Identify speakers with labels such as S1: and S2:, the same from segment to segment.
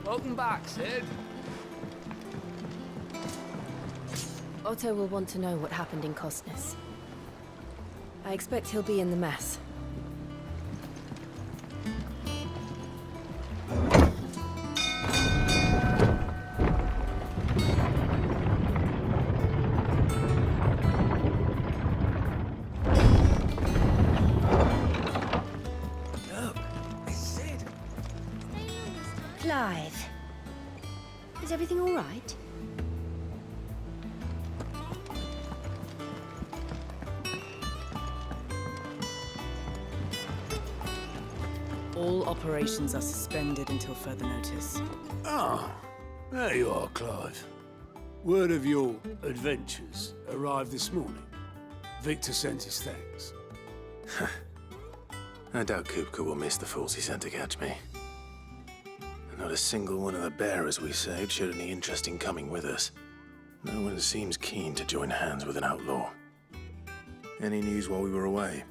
S1: Welcome back, Sid.
S2: Otto will want to know what happened in Cosness. I expect he'll be in the mess.
S3: Clive. Is everything all right?
S4: All operations are suspended until further notice.
S5: Ah, there you are, Clive. Word of your adventures arrived this morning. Victor sent his thanks.
S6: I doubt Kupka will miss the fools he sent to catch me. Not a single one of the bearers we saved showed any interest in coming with us. No one seems keen to join hands with an outlaw. Any news while we were away?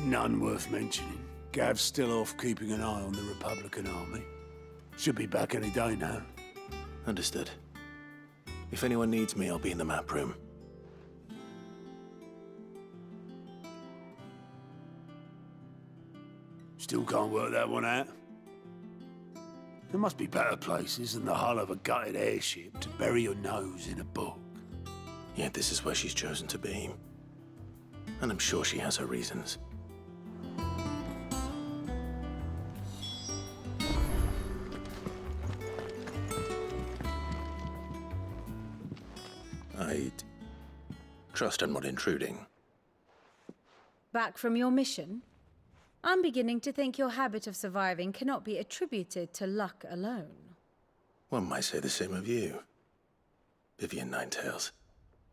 S5: None worth mentioning. Gav's still off keeping an eye on the Republican army. Should be back any day now.
S6: Understood. If anyone needs me, I'll be in the map room.
S5: Still can't work that one out. There must be better places than the hull of a gutted airship to bury your nose in a book.
S6: Yet this is where she's chosen to be. And I'm sure she has her reasons. I'd trust I'm not intruding.
S3: Back from your mission? I'm beginning to think your habit of surviving cannot be attributed to luck alone.
S6: One might say the same of you, Vivian Ninetails.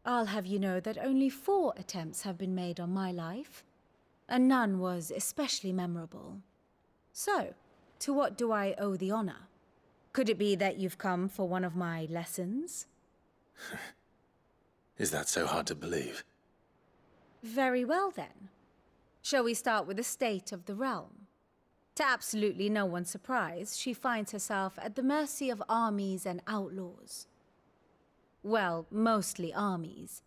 S3: I'll have you know that only 4 attempts have been made on my life, and none was especially memorable. So, to what do I owe the honor? Could it be that you've come for one of my lessons?
S6: Is that so hard to believe?
S3: Very well then. Shall we start with the state of the realm? To absolutely no one's surprise, she finds herself at the mercy of armies and outlaws. Well, mostly armies.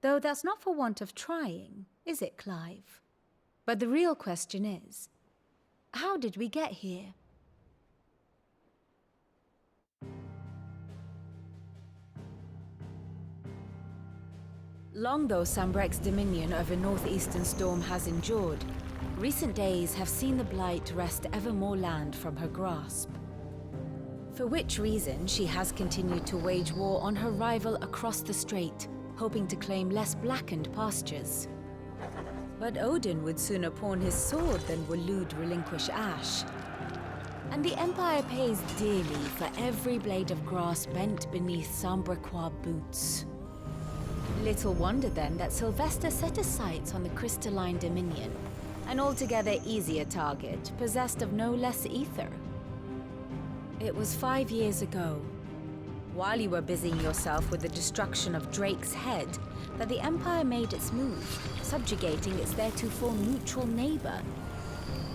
S3: Though that's not for want of trying, is it, Clive? But the real question is, how did we get here? Long though Sambrek's dominion over northeastern Storm has endured, recent days have seen the Blight wrest ever more land from her grasp. For which reason she has continued to wage war on her rival across the strait, hoping to claim less blackened pastures. But Odin would sooner pawn his sword than Waloed relinquish Ash. And the Empire pays dearly for every blade of grass bent beneath Sambrequois boots. Little wonder then that Sylvester set his sights on the crystalline dominion, an altogether easier target, possessed of no less ether. It was 5 years ago, while you were busying yourself with the destruction of Drake's head, that the Empire made its move, subjugating its theretofore neutral neighbor,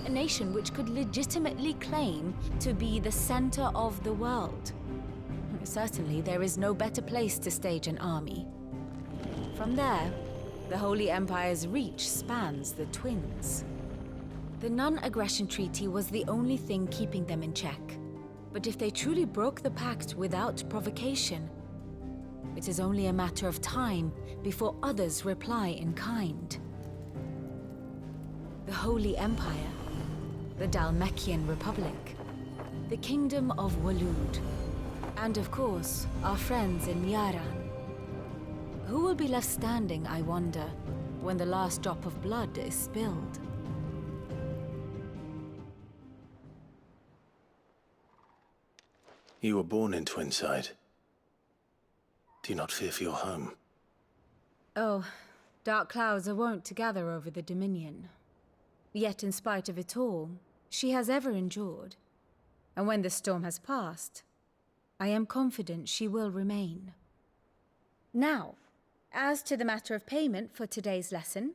S3: a nation which could legitimately claim to be the center of the world. Certainly, there is no better place to stage an army. From there, the Holy Empire's reach spans the Twins. The non-aggression treaty was the only thing keeping them in check. But if they truly broke the pact without provocation, it is only a matter of time before others reply in kind. The Holy Empire, the Dhalmekian Republic, the Kingdom of Waloed, and of course, our friends in Yaran. Who will be left standing, I wonder, when the last drop of blood is spilled?
S6: You were born in Twinside. Do you not fear for your home?
S3: Oh, dark clouds are wont to gather over the Dominion. Yet in spite of it all, she has ever endured. And when the storm has passed, I am confident she will remain. Now, as to the matter of payment for today's lesson,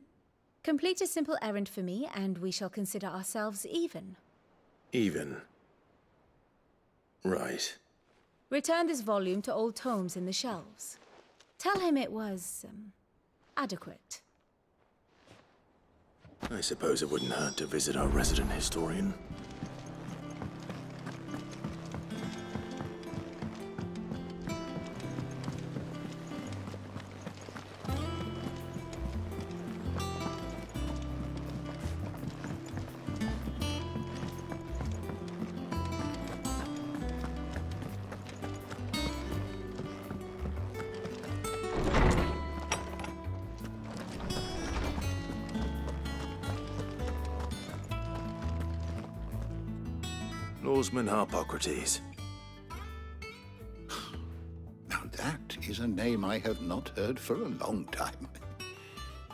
S3: complete a simple errand for me and we shall consider ourselves even.
S6: Even? Right.
S3: Return this volume to old tomes in the shelves. Tell him it was, adequate.
S6: I suppose it wouldn't hurt to visit our resident historian. Lawsman Harpocrates.
S1: Now that is a name I have not heard for a long time.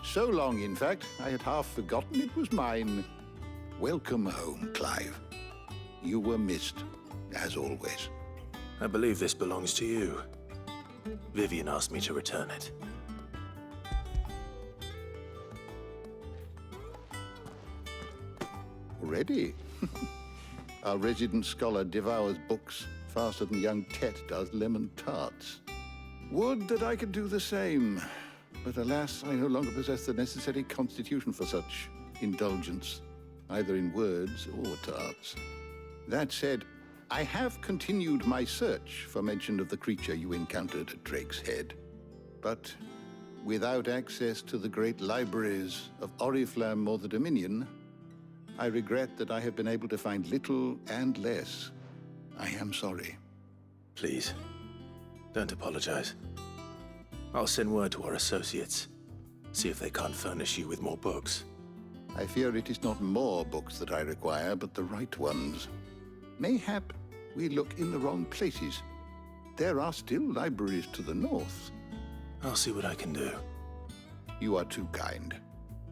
S1: So long, in fact, I had half forgotten it was mine. Welcome home, Clive. You were missed, as always.
S6: I believe this belongs to you. Vivian asked me to return it.
S1: Already? Our resident scholar devours books faster than young Tet does lemon tarts. Would that I could do the same. But alas, I no longer possess the necessary constitution for such indulgence, either in words or tarts. That said, I have continued my search for mention of the creature you encountered at Drake's Head. But without access to the great libraries of Oriflamme or the Dominion, I regret that I have been able to find little and less. I am sorry.
S6: Please, don't apologize. I'll send word to our associates. See if they can't furnish you with more books.
S1: I fear it is not more books that I require, but the right ones. Mayhap we look in the wrong places. There are still libraries to the north.
S6: I'll see what I can do.
S1: You are too kind.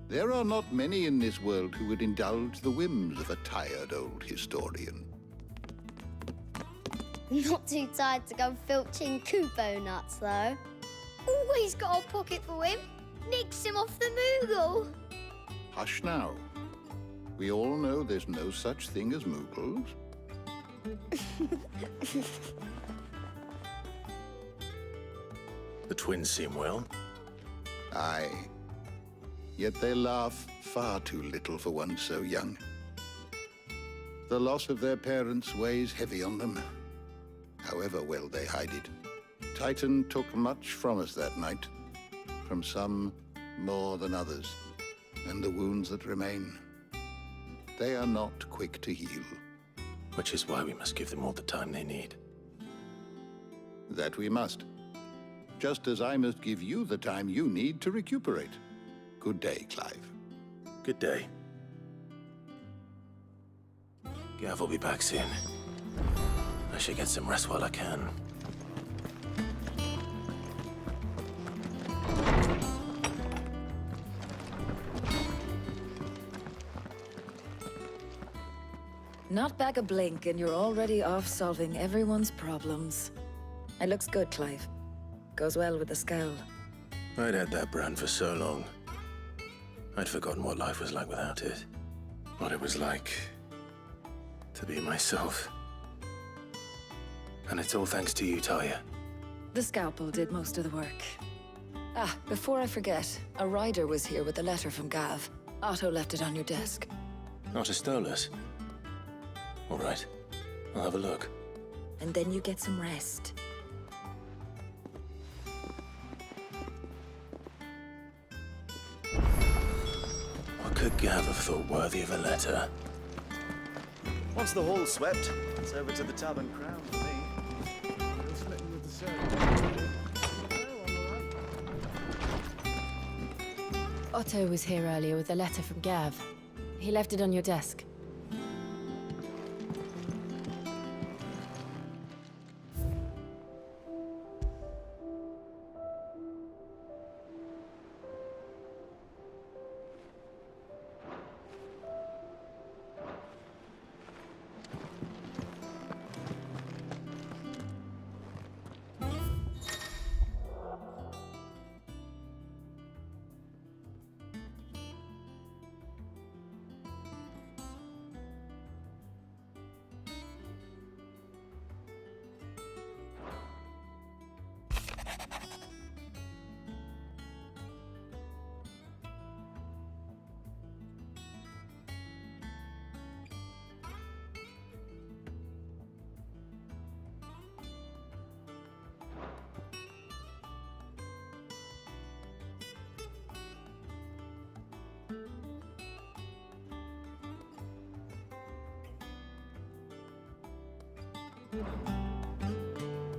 S1: There are not many in this world who would indulge the whims of a tired old historian.
S7: Not too tired to go filching Kupo nuts, though. Always got a pocket for him. Nicks him off the Moogle.
S1: Hush now. We all know there's no such thing as Moogles.
S6: The twins seem well.
S1: Aye. Yet they laugh far too little for one so young. The loss of their parents weighs heavy on them, however well they hide it. Titan took much from us that night, from some more than others, and the wounds that remain, they are not quick to heal.
S6: Which is why we must give them all the time they need.
S1: That we must. Just as I must give you the time you need to recuperate. Good day, Clive.
S6: Good day. Gav will be back soon. I should get some rest while I can.
S2: Not back a blink and you're already off solving everyone's problems. It looks good, Clive. Goes well with the scowl.
S6: I'd had that brand for so long. I'd forgotten what life was like without it. What it was like to be myself. And it's all thanks to you, Talia.
S2: The scalpel did most of the work. Ah, before I forget, a rider was here with a letter from Gav. Otto left it on your desk.
S6: Not a Stolas. All right, I'll have a look.
S2: And then you get some rest.
S6: What could Gav have thought worthy of a letter?
S8: Once the hall's swept, it's over to the Tavern Crown for me.
S2: Otto was here earlier with a letter from Gav. He left it on your desk.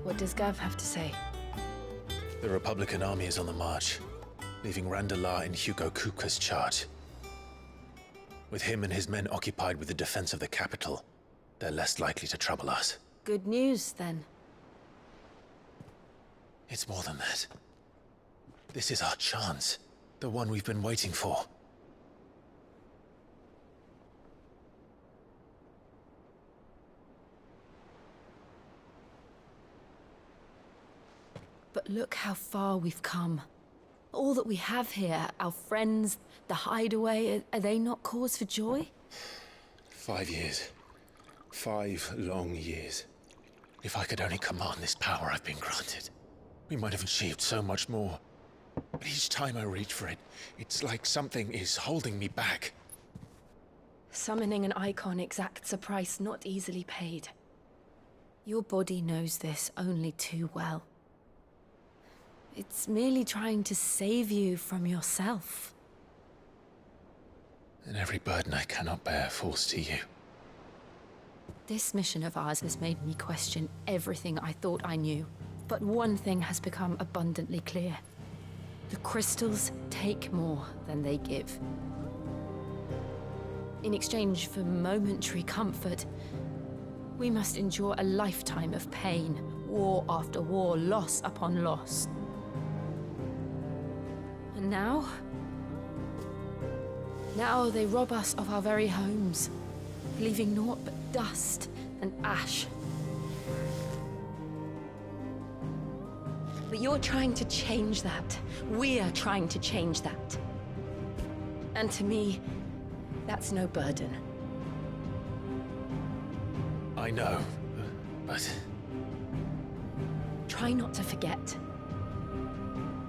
S3: What does Gav have to say?
S6: The Republican army is on the march, leaving Randalar in Hugo Kupka's charge. With him and his men occupied with the defense of the capital, they're less likely to trouble us.
S3: Good news, then.
S6: It's more than that. This is our chance, the one we've been waiting for.
S3: But look how far we've come. All that we have here, our friends, the hideaway, are they not cause for joy?
S6: 5 years. 5 long years. If I could only command this power I've been granted, we might have achieved so much more. But each time I reach for it, it's like something is holding me back.
S3: Summoning an icon exacts a price not easily paid. Your body knows this only too well. It's merely trying to save you from yourself.
S6: And every burden I cannot bear falls to you.
S3: This mission of ours has made me question everything I thought I knew. But one thing has become abundantly clear. The crystals take more than they give. In exchange for momentary comfort, we must endure a lifetime of pain, war after war, loss upon loss. And now they rob us of our very homes, leaving naught but dust and ash. But you're trying to change that. We're trying to change that. And to me, that's no burden.
S6: I know, but...
S3: Try not to forget.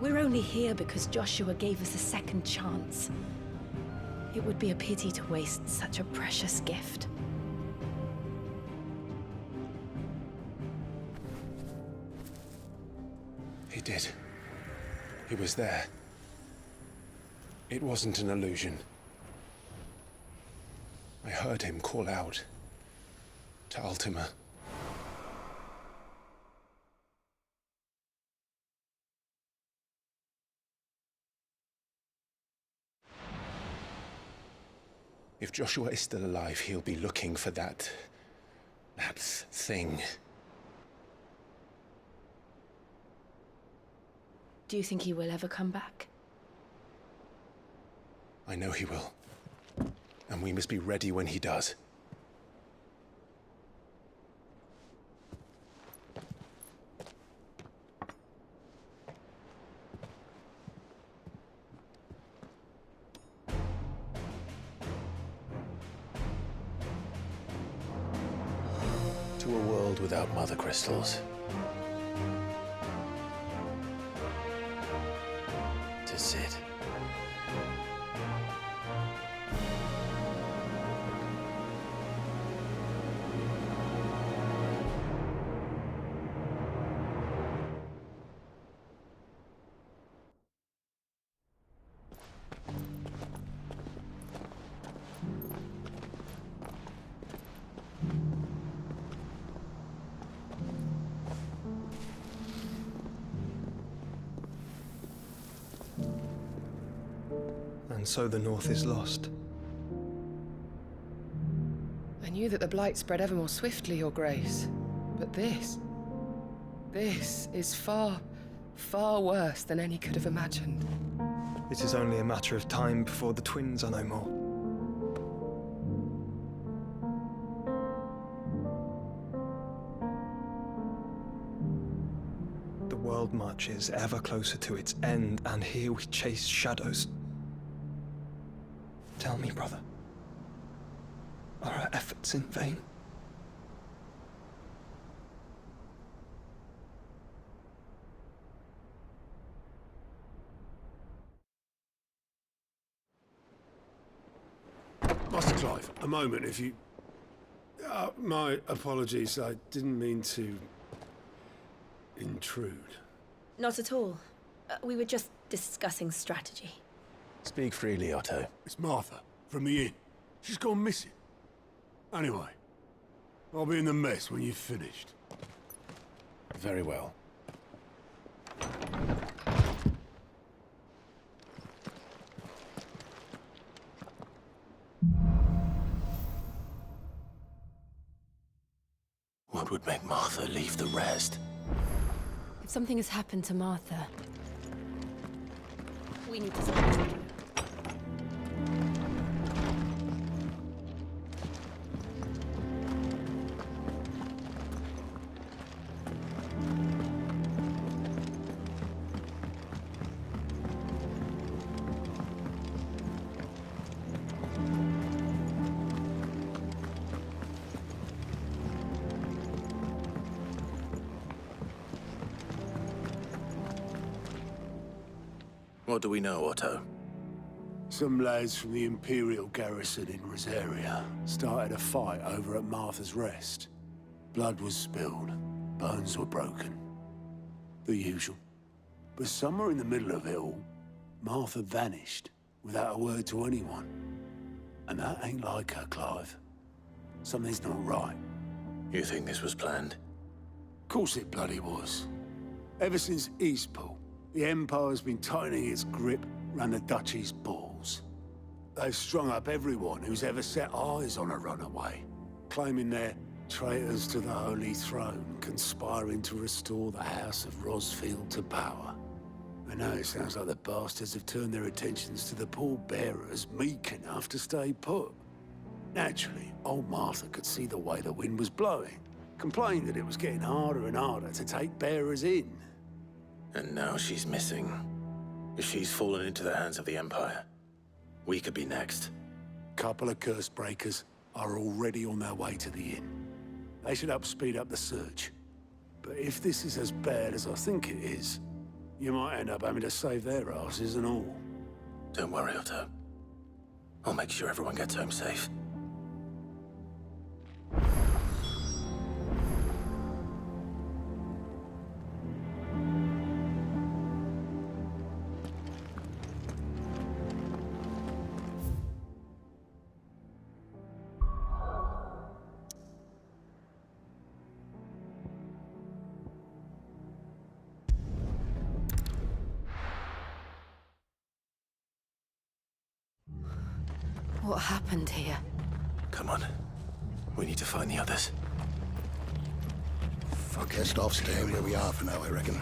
S3: We're only here because Joshua gave us a second chance. It would be a pity to waste such a precious gift.
S6: He did. He was there. It wasn't an illusion. I heard him call out to Ultima. If Joshua is still alive, he'll be looking for that thing.
S3: Do you think he will ever come back?
S6: I know he will. And we must be ready when he does. To a world without mother crystals. To Sid.
S9: And so the North is lost.
S10: I knew that the Blight spread ever more swiftly, Your Grace. But this is far, far worse than any could have imagined.
S9: It is only a matter of time before the twins are no more. The world marches ever closer to its end, and here we chase shadows. Tell me, brother, are our efforts in vain?
S5: Master Clive, a moment, if you... my apologies, I didn't mean to... intrude.
S3: Not at all. We were just discussing strategy.
S6: Speak freely, Otto.
S5: It's Martha, from the inn. She's gone missing. Anyway, I'll be in the mess when you've finished. Very well.
S6: What would make Martha leave the rest?
S3: If something has happened to Martha, we need to...
S6: What do we know, Otto?
S5: Some lads from the Imperial garrison in Rosaria started a fight over at Martha's Rest. Blood was spilled, bones were broken. The usual. But somewhere in the middle of it all, Martha vanished without a word to anyone. And that ain't like her, Clive. Something's not right.
S6: You think this was planned?
S5: Of course it bloody was. Ever since Eastpool, the Empire's been tightening its grip round the Duchy's balls. They've strung up everyone who's ever set eyes on a runaway, claiming they're traitors to the Holy Throne, conspiring to restore the House of Rosfield to power. And now it sounds like the bastards have turned their attentions to the pallbearers meek enough to stay put. Naturally, old Martha could see the way the wind was blowing, complained that it was getting harder and harder to take bearers in.
S6: And now she's missing. If she's fallen into the hands of the Empire, we could be next.
S5: Couple of curse breakers are already on their way to the inn. They should help speed up the search. But if this is as bad as I think it is, you might end up having to save their asses and all.
S6: Don't worry, Otto. I'll make sure everyone gets home safe.
S3: What happened here?
S6: Come on. We need to find the others.
S1: Best off staying where we are for now, I reckon.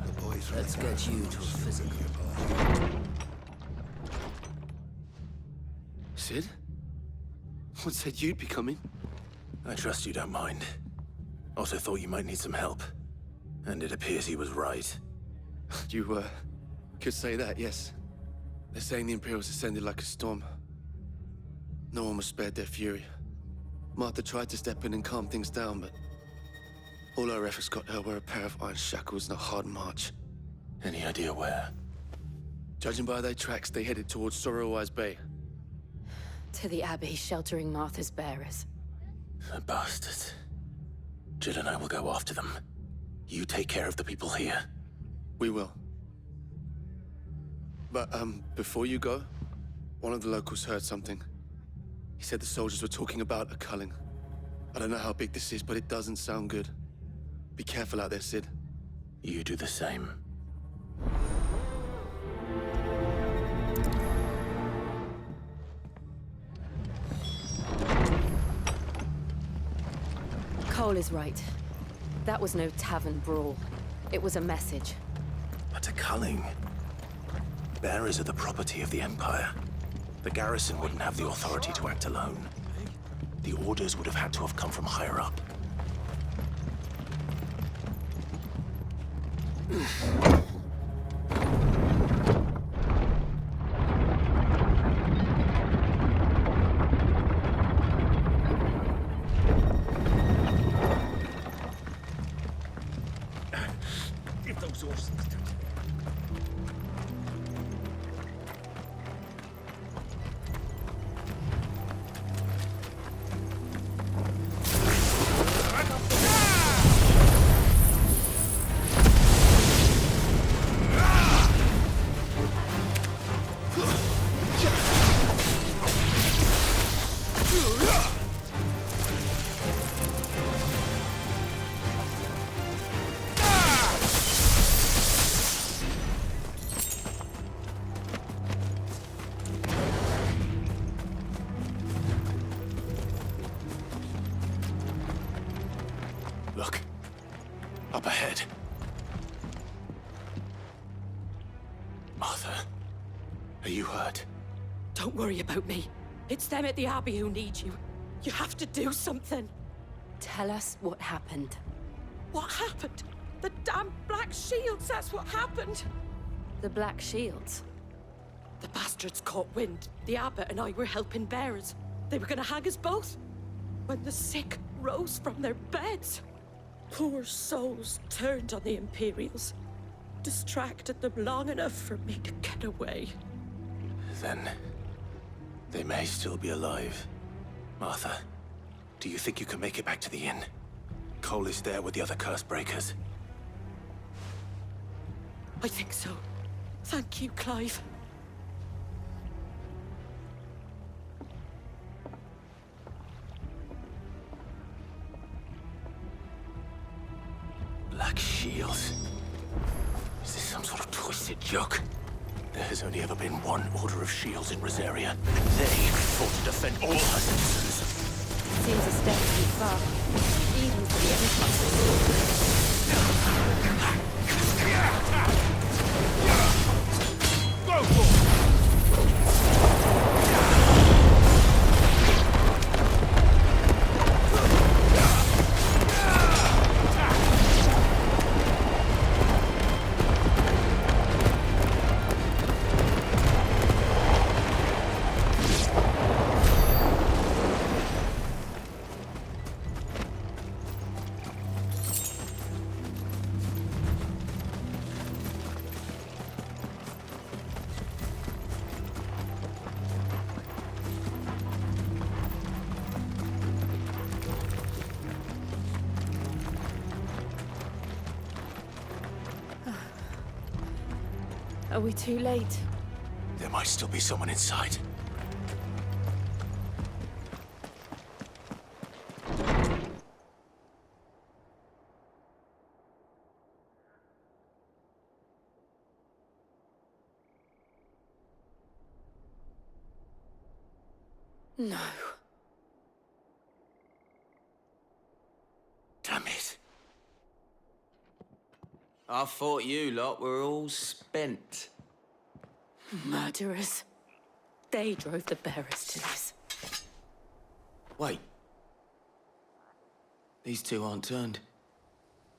S1: The boys
S11: Let's get you to a physical.
S8: Sid? What said you'd be coming?
S6: I trust you don't mind. Also thought you might need some help. And it appears he was right.
S8: You, could say that, yes. They're saying the Imperials ascended like a storm. No one was spared their fury. Martha tried to step in and calm things down, but all our efforts got her were a pair of iron shackles and a hard march.
S6: Any idea where?
S8: Judging by their tracks, they headed towards Sorrowwise Bay.
S3: To the Abbey sheltering Martha's bearers.
S6: The bastards. Jill and I will go after them. You take care of the people here.
S8: We will. But, before you go, one of the locals heard something. He said the soldiers were talking about a culling. I don't know how big this is, but it doesn't sound good. Be careful out there, Sid.
S6: You do the same.
S3: Cole is right. That was no tavern brawl. It was a message.
S6: But a culling. Bearers are the property of the Empire. The garrison wouldn't have the authority to act alone. The orders would have had to have come from higher up.
S11: Give those horses to
S6: up ahead. Martha, are you hurt?
S12: Don't worry about me. It's them at the Abbey who need you. You have to do something.
S3: Tell us what happened.
S12: What happened? The damn Black Shields, that's what happened.
S3: The Black Shields?
S12: The bastards caught wind. The abbot and I were helping bearers. They were gonna hang us both. When the sick rose from their beds, poor souls turned on the Imperials. Distracted them long enough for me to get away.
S6: Then they may still be alive. Martha, do you think you can make it back to the inn? Cole is there with the other curse breakers.
S12: I think so. Thank you, Clive.
S6: Black Shields? Is this some sort of twisted joke? There has only ever been one Order of Shields in Rosaria, and they fought to defend all her citizens.
S3: Seems a step too far, even for the Empire. Are we too late?
S6: There might still be someone inside.
S12: No.
S6: Damn it.
S11: I thought you lot were all spent.
S12: Murderers. They drove the bearers to this.
S11: Wait. These two aren't turned.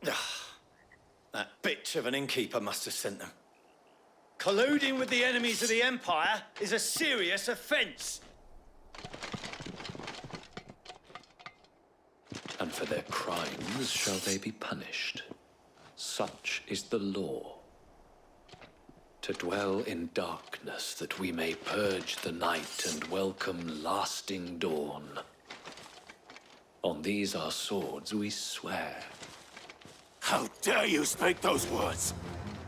S13: That bitch of an innkeeper must have sent them. Colluding with the enemies of the Empire is a serious offense.
S14: And for their crimes shall they be punished. Such is the law. To dwell in darkness that we may purge the night and welcome lasting dawn. On these our swords we swear.
S5: How dare you speak those words?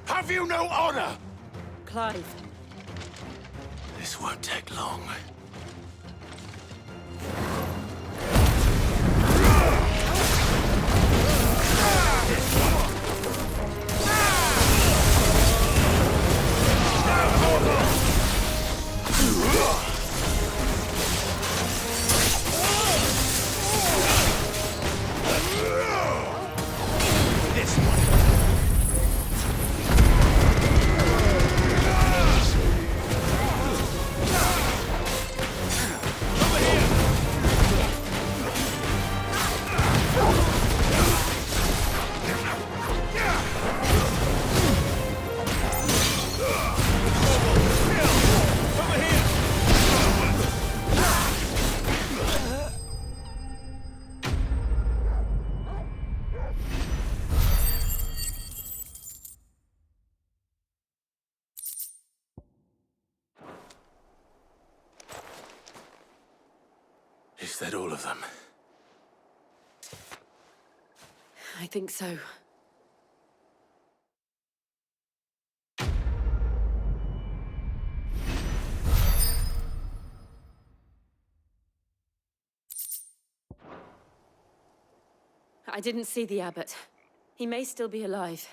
S5: Have you no honor?
S12: Clive.
S6: This won't take long. Is that all of them?
S12: I think so. I didn't see the abbot. He may still be alive.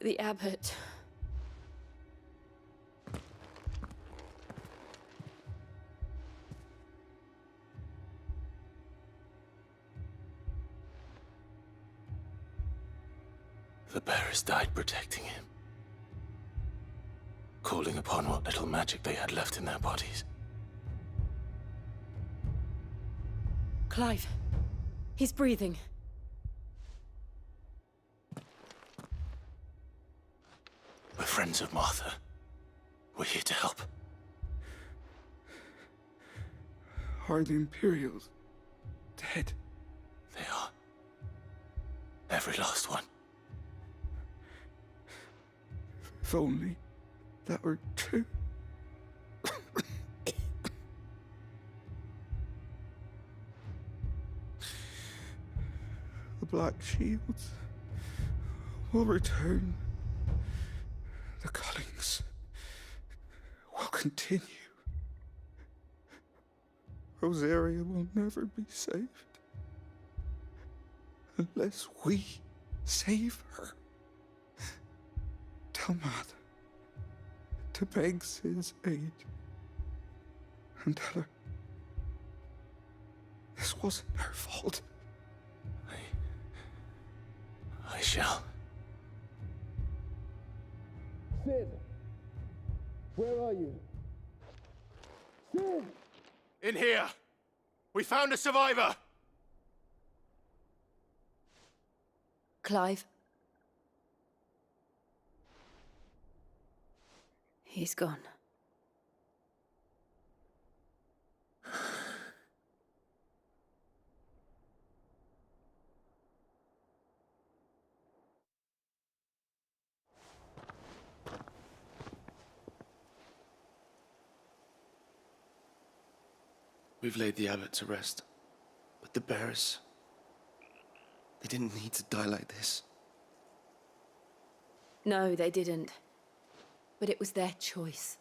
S12: The abbot.
S6: The bearers died protecting him, calling upon what little magic they had left in their bodies.
S12: Clive. He's breathing.
S6: We're friends of Martha. We're here to help.
S5: Are the Imperials dead?
S6: They are. Every last one.
S5: If only that were true. The Black Shields will return. The cullings will continue. Rosaria will never be saved unless we save her. Tell Matt to beg Sid's aid and tell her this wasn't her fault.
S6: I shall.
S5: Sid, where are you? Sid!
S15: In here! We found a survivor!
S12: Clive. He's gone.
S8: We've laid the abbot to rest. But the bearers... they didn't need to die like this.
S3: No, they didn't. But it was their choice.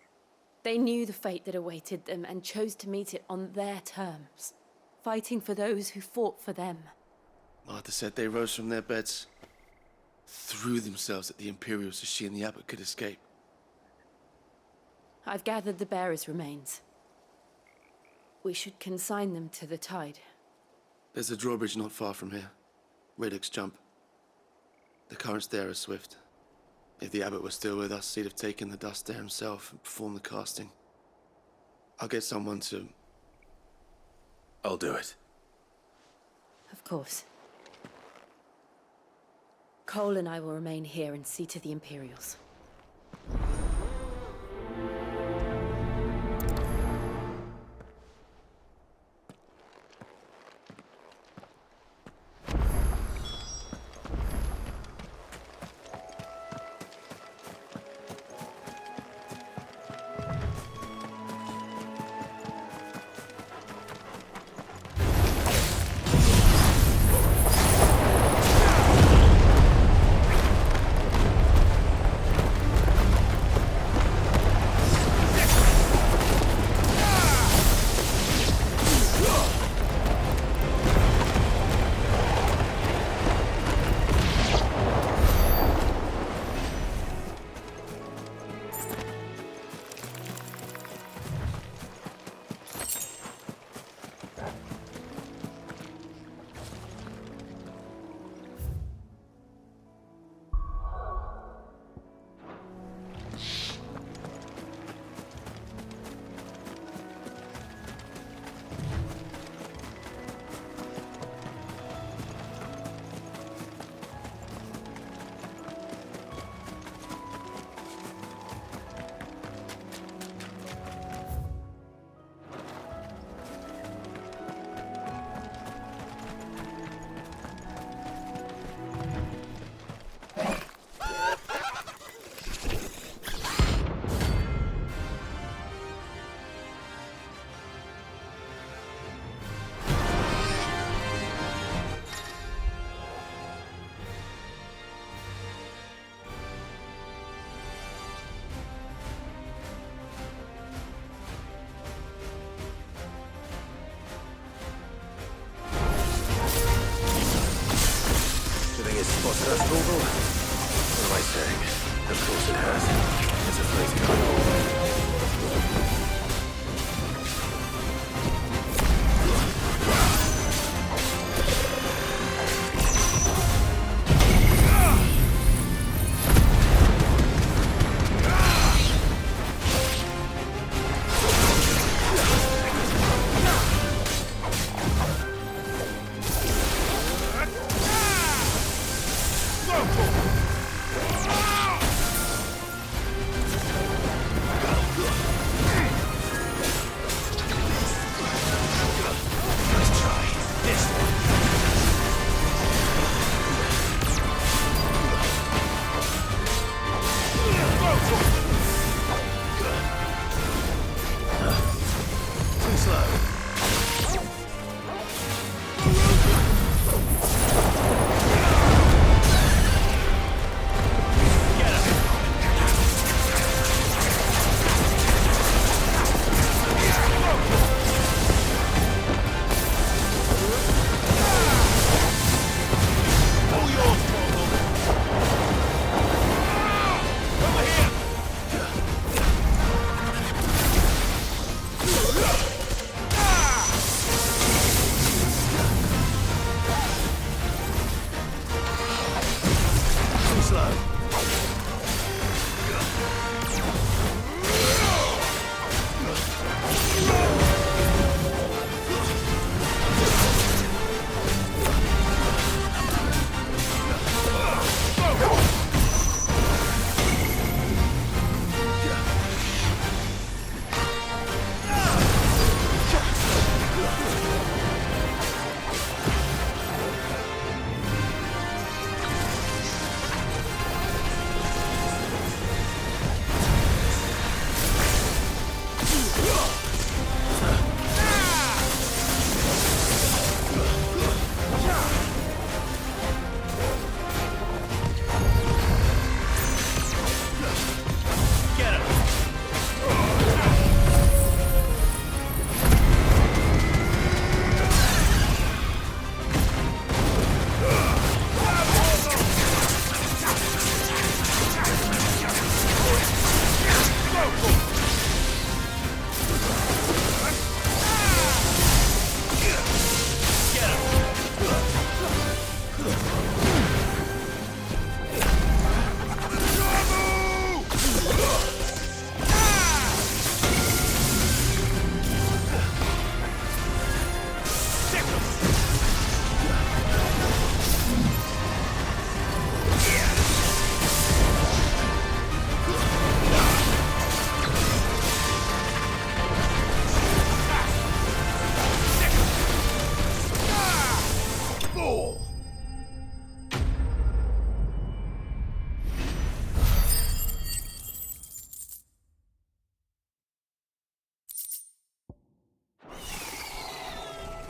S3: They knew the fate that awaited them and chose to meet it on their terms, fighting for those who fought for them.
S8: Martha said they rose from their beds, threw themselves at the Imperials so she and the abbot could escape.
S3: I've gathered the bearers' remains. We should consign them to the tide.
S8: There's a drawbridge not far from here. Radix Jump. The currents there are swift. If the abbot was still with us, he'd have taken the dust there himself and performed the casting. I'll get someone to...
S6: I'll do it.
S3: Of course. Cole and I will remain here and see to the Imperials.
S6: Spotted us, Google. am I saying? Of course it has. It's a fleeting eyeball.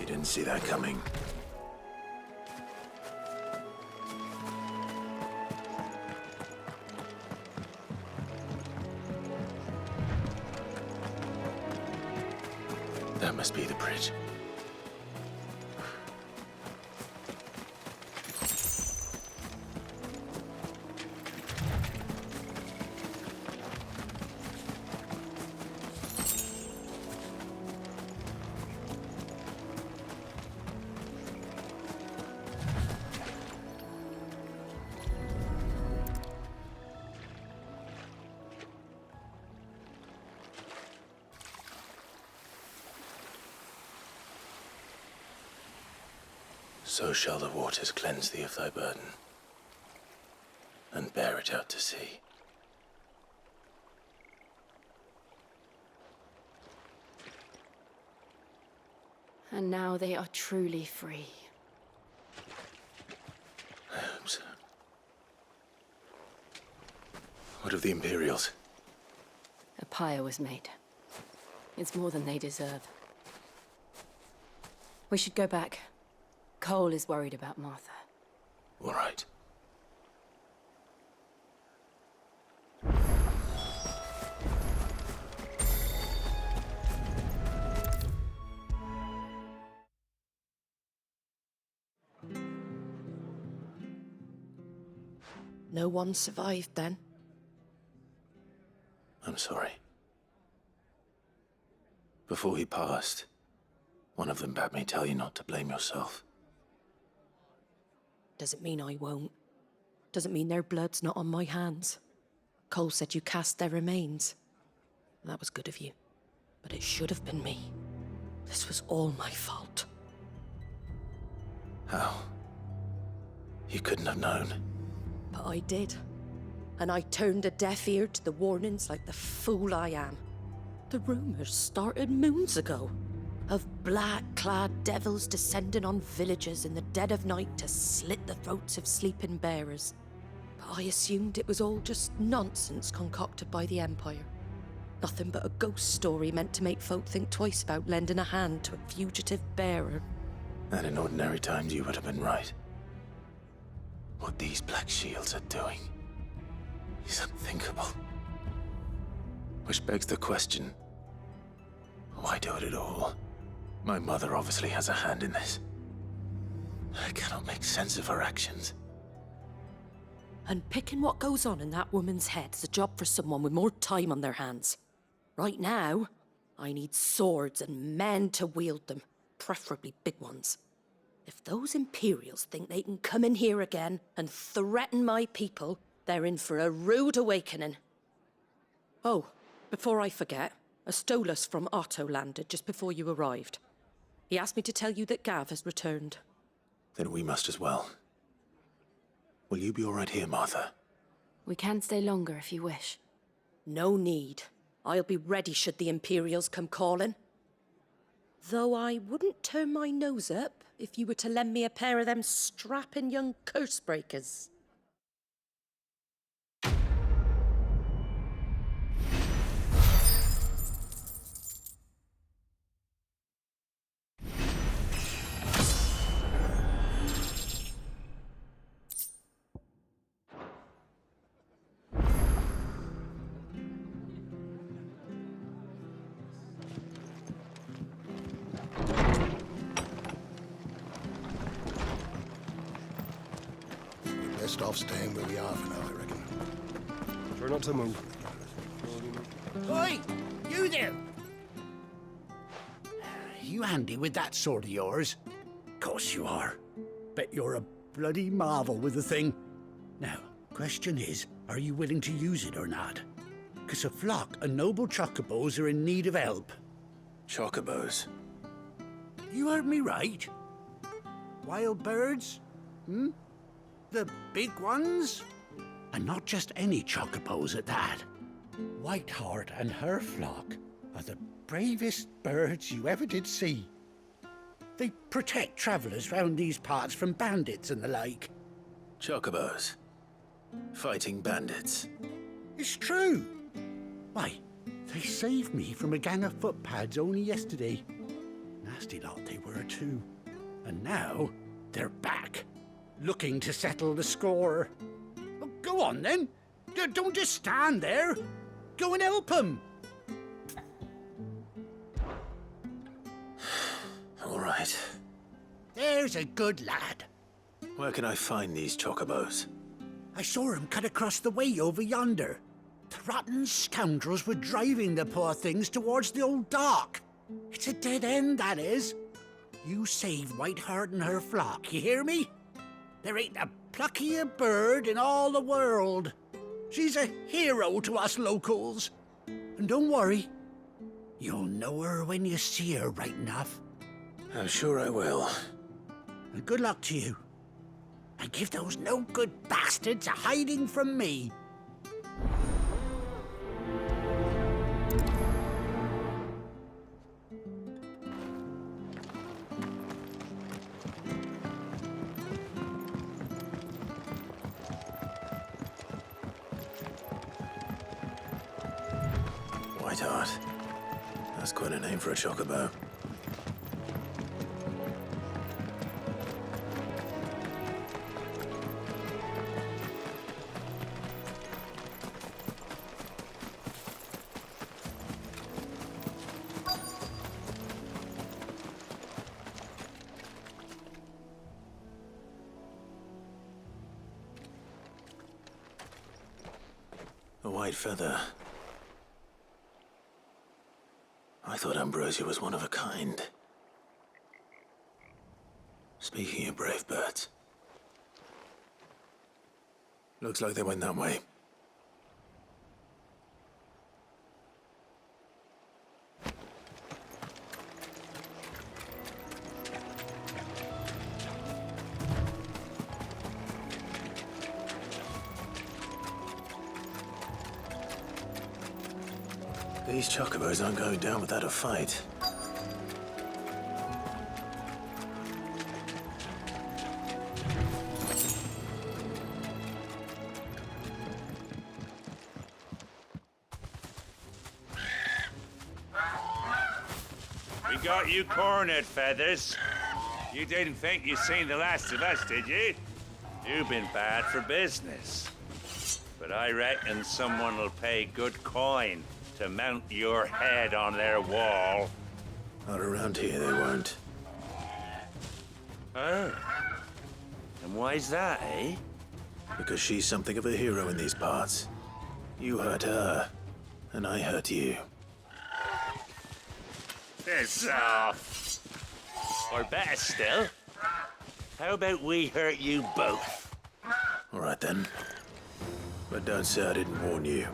S6: You didn't see that coming. That must be the bridge. So shall the waters cleanse thee of thy burden, and bear it out to sea.
S16: And now they are truly free.
S6: I hope so. What of the Imperials?
S16: A pyre was made. It's more than they deserve. We should go back. Cole is worried about Martha.
S6: All right.
S12: No one survived then.
S6: I'm sorry. Before he passed, one of them bade me tell you not to blame yourself.
S12: Doesn't mean I won't. Doesn't mean their blood's not on my hands. Cole said you cast their remains. That was good of you. But it should have been me. This was all my fault.
S6: How? You couldn't have known.
S12: But I did. And I turned a deaf ear to the warnings like the fool I am. The rumors started moons ago. Of black-clad devils descending on villages in the dead of night to slit the throats of sleeping bearers. But I assumed it was all just nonsense concocted by the Empire. Nothing but a ghost story meant to make folk think twice about lending a hand to a fugitive bearer.
S6: And in ordinary times you would have been right. What these Black Shields are doing is unthinkable. Which begs the question, why do it at all? My mother obviously has a hand in this. I cannot make sense of her actions.
S12: And picking what goes on in that woman's head is a job for someone with more time on their hands. Right now, I need swords and men to wield them, preferably big ones. If those Imperials think they can come in here again and threaten my people, they're in for a rude awakening. Oh, before I forget, a Stolas from Otto landed just before you arrived. He asked me to tell you that Gav has returned.
S6: Then we must as well. Will you be all right here, Martha?
S16: We can stay longer if you wish.
S12: No need. I'll be ready should the Imperials come calling. Though I wouldn't turn my nose up if you were to lend me a pair of them strapping young curse-breakers.
S5: Best off staying where we are for now, I reckon.
S9: Try not to move.
S17: Oi! You there! You handy with that sword of yours? Course you are. Bet you're a bloody marvel with the thing. Now, question is, are you willing to use it or not? 'Cause a flock of noble chocobos are in need of help.
S6: Chocobos?
S17: You heard me right. Wild birds? Hmm? The big ones? And not just any chocobos at that. Whiteheart and her flock are the bravest birds you ever did see. They protect travellers round these parts from bandits and the like.
S6: Chocobos? Fighting bandits?
S17: It's true. Why, they saved me from a gang of footpads only yesterday. Nasty lot they were too. And now they're back, looking to settle the score. Oh, go on then. Don't just stand there. Go and help them.
S6: All right.
S17: There's a good lad.
S6: Where can I find these chocobos?
S17: I saw him cut across the way over yonder. The rotten scoundrels were driving the poor things towards the old dock. It's a dead end, that is. You save Whiteheart and her flock, you hear me? There ain't a pluckier bird in all the world. She's a hero to us locals. And don't worry, you'll know her when you see her right enough.
S6: I'm sure I will.
S17: And good luck to you. And give those no-good bastards a hiding from me.
S6: Whiteheart. That's quite a name for a chocobo. A white feather. I thought Ambrosia was one of a kind. Speaking of brave birds, looks like they went that way. These chocobos aren't going down without a fight.
S18: We got you cornered, Feathers. You didn't think you'd seen the last of us, did you? You've been bad for business. But I reckon someone will pay good coin to mount your head on their wall.
S6: Not around here, they won't.
S18: Oh. And why's that, eh?
S6: Because she's something of a hero in these parts. You hurt her, and I hurt you.
S18: Piss off. Or better still, how about we hurt you both?
S6: All right then. But don't say I didn't warn you.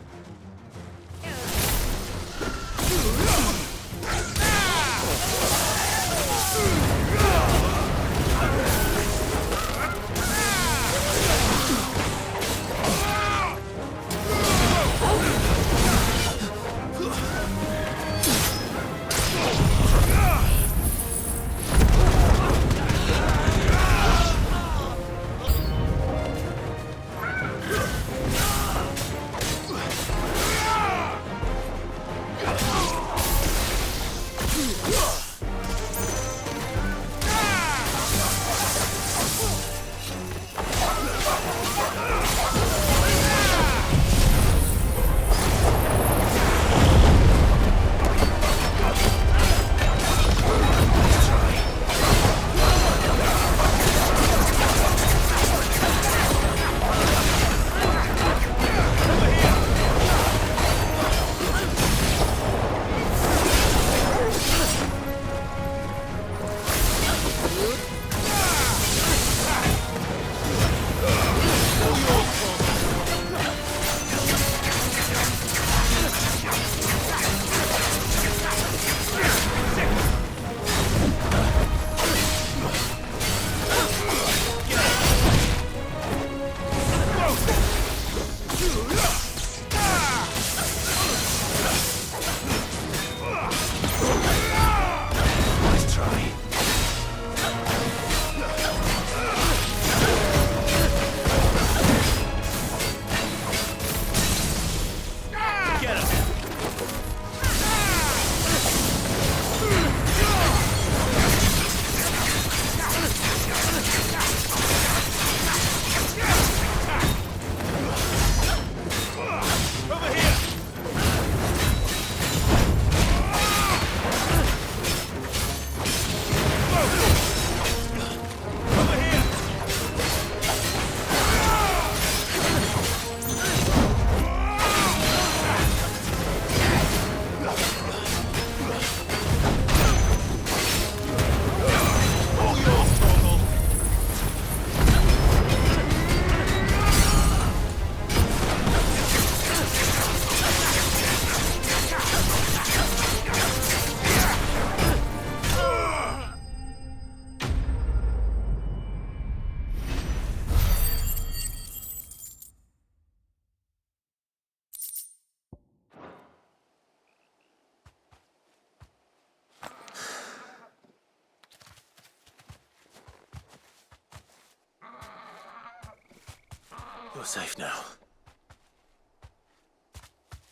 S6: You're safe now.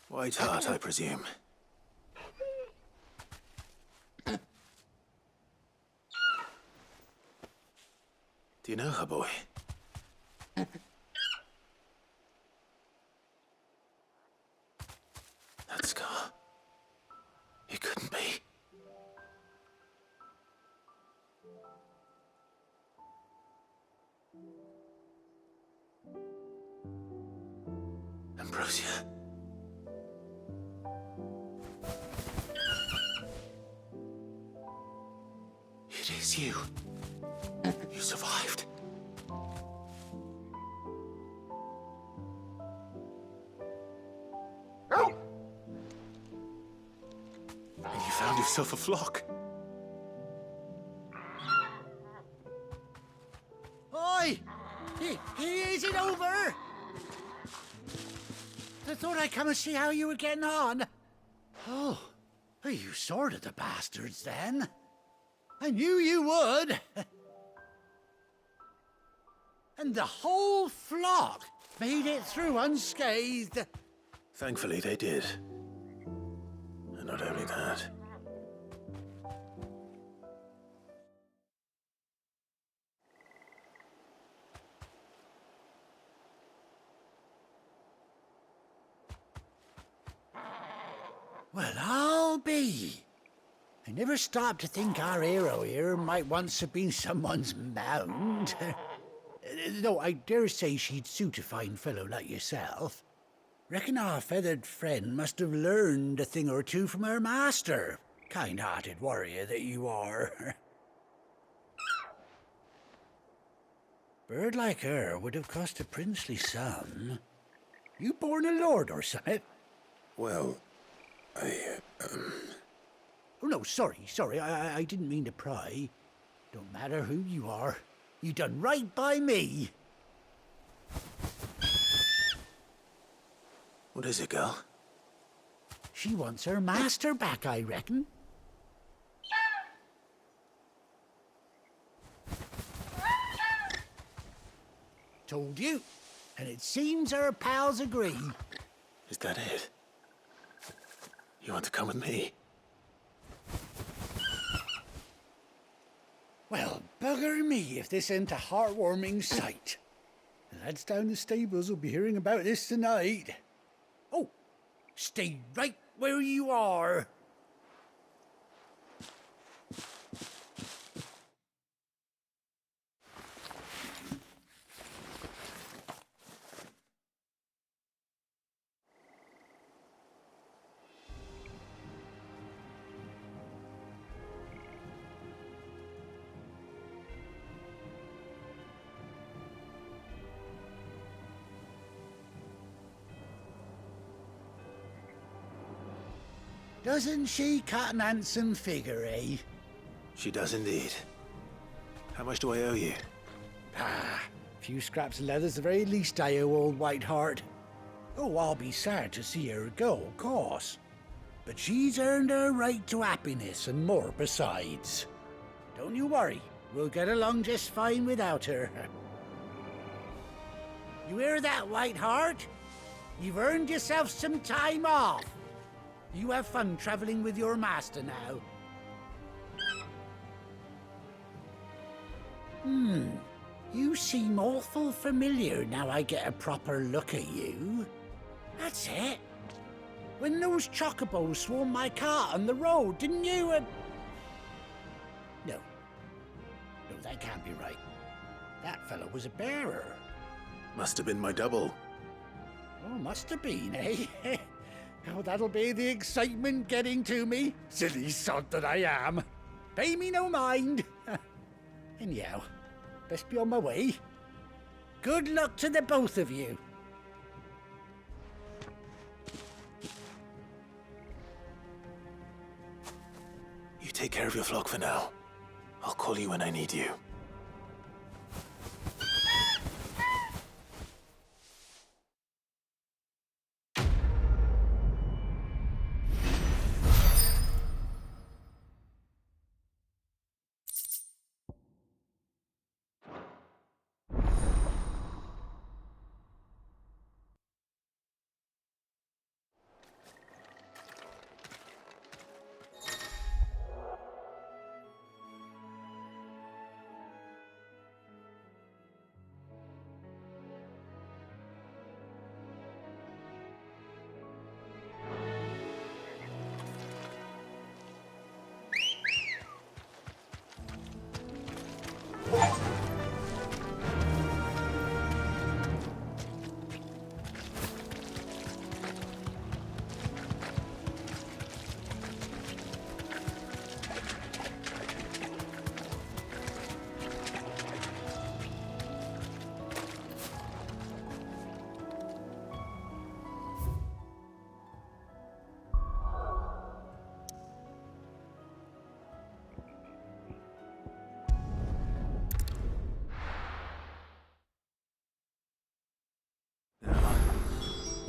S6: White Hart, I presume. Do you know her, boy? That scar. It couldn't be. Ambrosia. It is you. You survived. And you found yourself a flock.
S17: Oi! Is it over? I thought I'd come and see how you were getting on. Oh, you sorted the bastards then. I knew you would. And the whole flock made it through unscathed.
S6: Thankfully, they did. And not only that.
S17: Well, I'll be. I never stopped to think our hero here might once have been someone's mount. Though I dare say she'd suit a fine fellow like yourself. Reckon our feathered friend must have learned a thing or two from her master. Kind-hearted warrior that you are. Bird like her would have cost a princely sum. You born a lord or something?
S6: Well,
S17: Oh, no, sorry. I didn't mean to pry. Don't matter who you are. You done right by me.
S6: What is it, girl?
S17: She wants her master back, I reckon. Told you. And it seems her pals agree.
S6: Is that it? You want to come with me?
S17: Well, bugger me if this ain't a heartwarming sight. The lads down the stables will be hearing about this tonight. Oh, stay right where you are. Doesn't she cut an handsome figure, eh?
S6: She does indeed. How much do I owe you?
S17: A few scraps of leather's the very least I owe old Whiteheart. Oh, I'll be sad to see her go, of course. But she's earned her right to happiness and more besides. Don't you worry, we'll get along just fine without her. You hear that, Whiteheart? You've earned yourself some time off. You have fun traveling with your master now. You seem awful familiar now I get a proper look at you. That's it. When those chocobos swarmed my cart on the road, didn't you? No, that can't be right. That fellow was a bearer.
S6: Must have been my double.
S17: Oh, must have been, eh? Oh, that'll be the excitement getting to me. Silly sod that I am. Pay me no mind. Anyhow, best be on my way. Good luck to the both of you.
S6: You take care of your flock for now. I'll call you when I need you.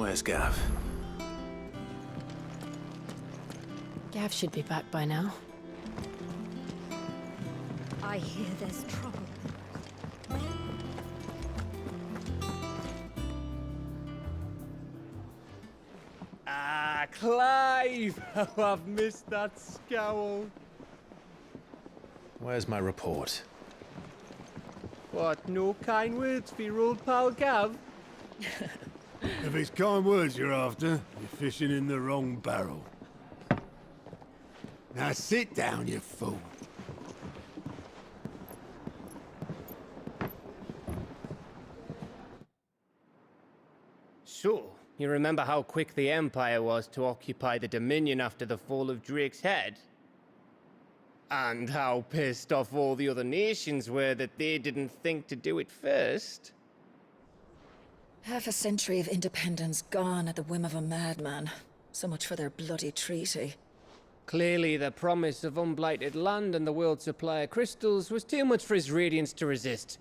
S6: Where's Gav?
S16: Gav should be back by now.
S19: I hear there's trouble.
S20: Ah, Clive! How I've missed that scowl.
S6: Where's my report?
S20: What, no kind words for your old pal Gav?
S5: If it's kind words you're after, you're fishing in the wrong barrel. Now sit down, you fool.
S20: So, you remember how quick the Empire was to occupy the Dominion after the fall of Drake's head? And how pissed off all the other nations were that they didn't think to do it first?
S2: Half a century of independence gone at the whim of a madman. So much for their bloody treaty.
S20: Clearly, the promise of unblighted land and the world's supply of crystals was too much for his radiance to resist.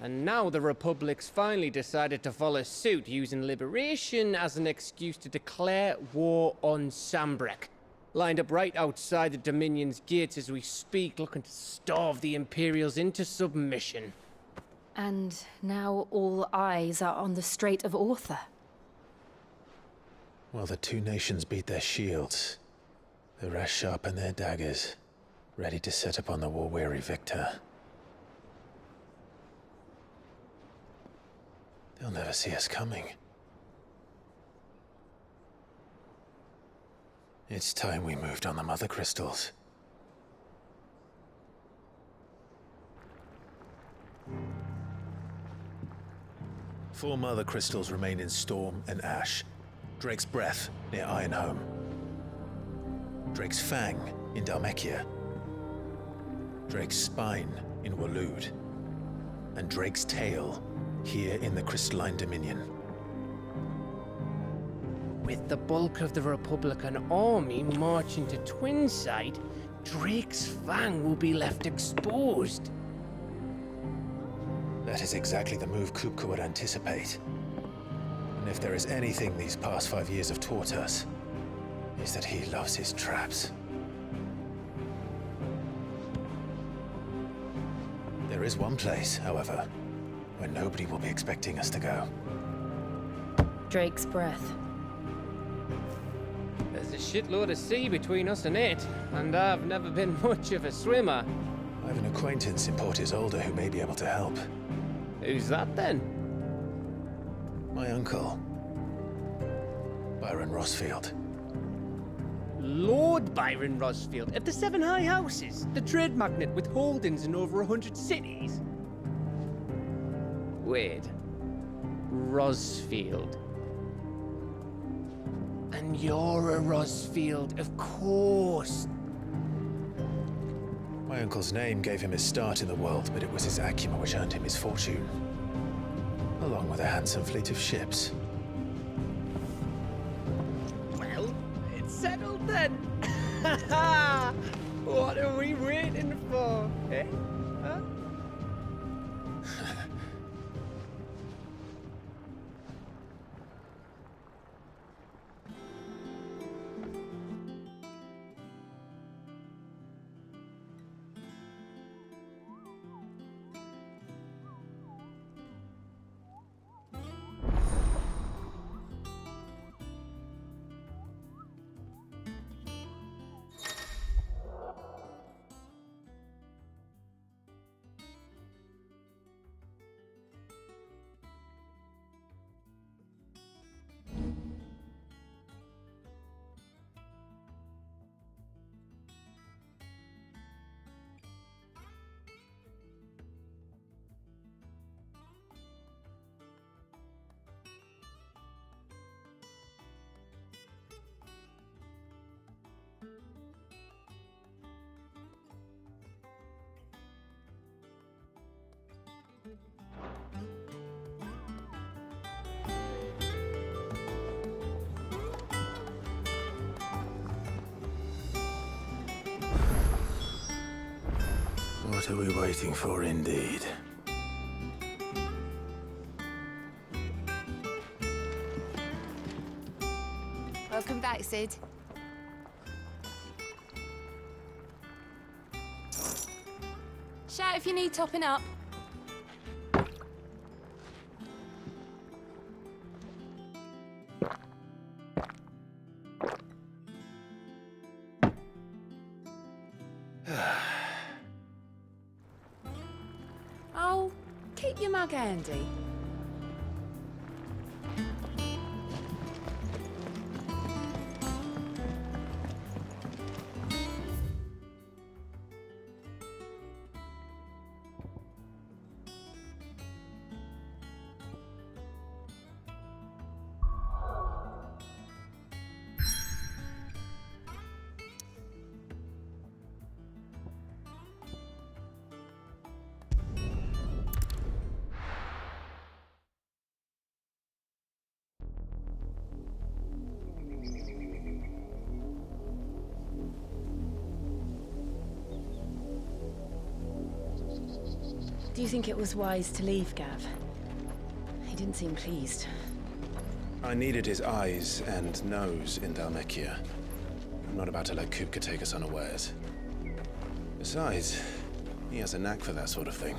S20: And now the Republic's finally decided to follow suit, using liberation as an excuse to declare war on Sambrek. Lined up right outside the Dominion's gates as we speak, looking to starve the Imperials into submission.
S16: And now all eyes are on the Strait of Author.
S6: While the two nations beat their shields, the rest sharpen their daggers, ready to set upon the war-weary victor. They'll never see us coming. It's time we moved on the Mother Crystals. Four Mother Crystals remain in Storm and Ash. Drake's Breath near Ironhome. Drake's Fang in Dhalmekia. Drake's Spine in Waloed. And Drake's Tail here in the Crystalline Dominion.
S20: With the bulk of the Republican army marching to Twinside, Drake's Fang will be left exposed.
S6: That is exactly the move Kupka would anticipate. And if there is anything these past 5 years have taught us, is that he loves his traps. There is one place, however, where nobody will be expecting us to go.
S16: Drake's Breath.
S20: There's a shitload of sea between us and it, and I've never been much of a swimmer.
S6: I have an acquaintance in Port Isolde who may be able to help.
S20: Who's that then?
S6: My uncle, Byron Rosfield.
S20: Lord Byron Rosfield of the Seven High Houses, the trade magnate with holdings in over 100 cities. Wait, Rosfield. And you're a Rosfield, of course.
S6: My uncle's name gave him his start in the world, but it was his acumen which earned him his fortune. Along with a handsome fleet of ships.
S20: Well, it's settled then. What are we waiting for, eh? Huh?
S6: What are we waiting for, indeed?
S3: Welcome back, Sid. Shout if you need topping up. Oh, keep your mug handy. Do you think it was wise to leave, Gav? He didn't seem pleased.
S6: I needed his eyes and nose in Dhalmekia. I'm not about to let Kupka take us unawares. Besides, he has a knack for that sort of thing.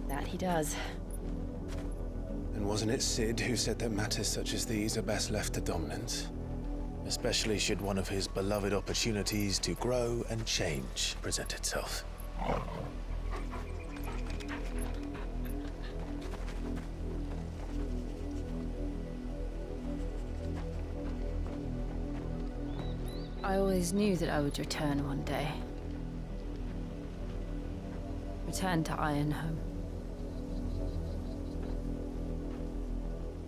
S3: That he does.
S6: And wasn't it Sid who said that matters such as these are best left to dominance? Especially should one of his beloved opportunities to grow and change present itself.
S3: I always knew that I would return one day. Return to Ironhome.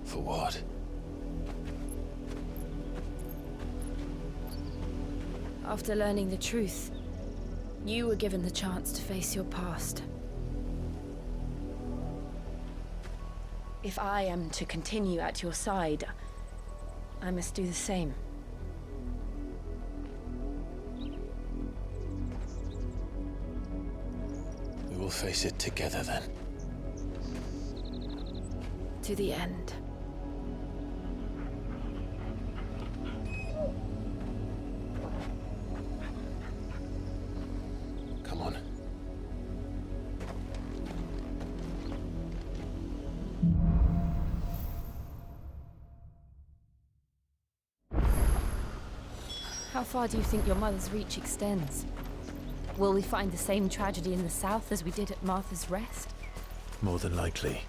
S6: For what?
S3: After learning the truth, you were given the chance to face your past. If I am to continue at your side, I must do the same.
S6: We will face it together then.
S3: To the end.
S6: Come on.
S3: How far do you think your mother's reach extends? Will we find the same tragedy in the south as we did at Martha's Rest?
S6: More than likely.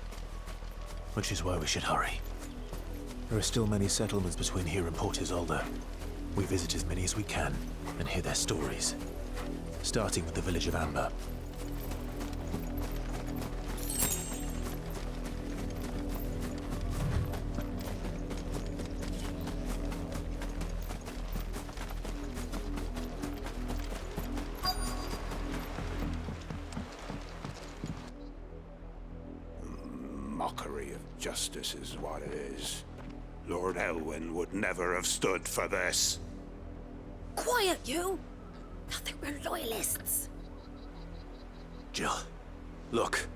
S6: Which is why we should hurry. There are still many settlements between here and Port Isolde. We visit as many as we can and hear their stories. Starting with the village of Amber.
S5: Mockery of justice is what it is. Lord Elwyn would never have stood for this.
S7: Quiet, you! I think we're loyalists.
S6: Jill, look.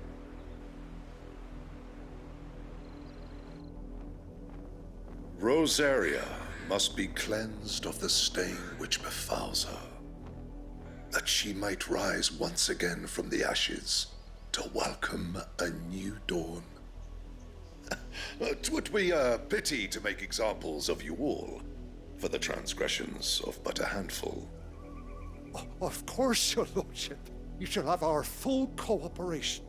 S21: Rosaria must be cleansed of the stain which befouls her, that she might rise once again from the ashes to welcome a new dawn. 'Twould be a pity to make examples of you all, for the transgressions of but a handful.
S17: Of course, your lordship. You shall have our full cooperation.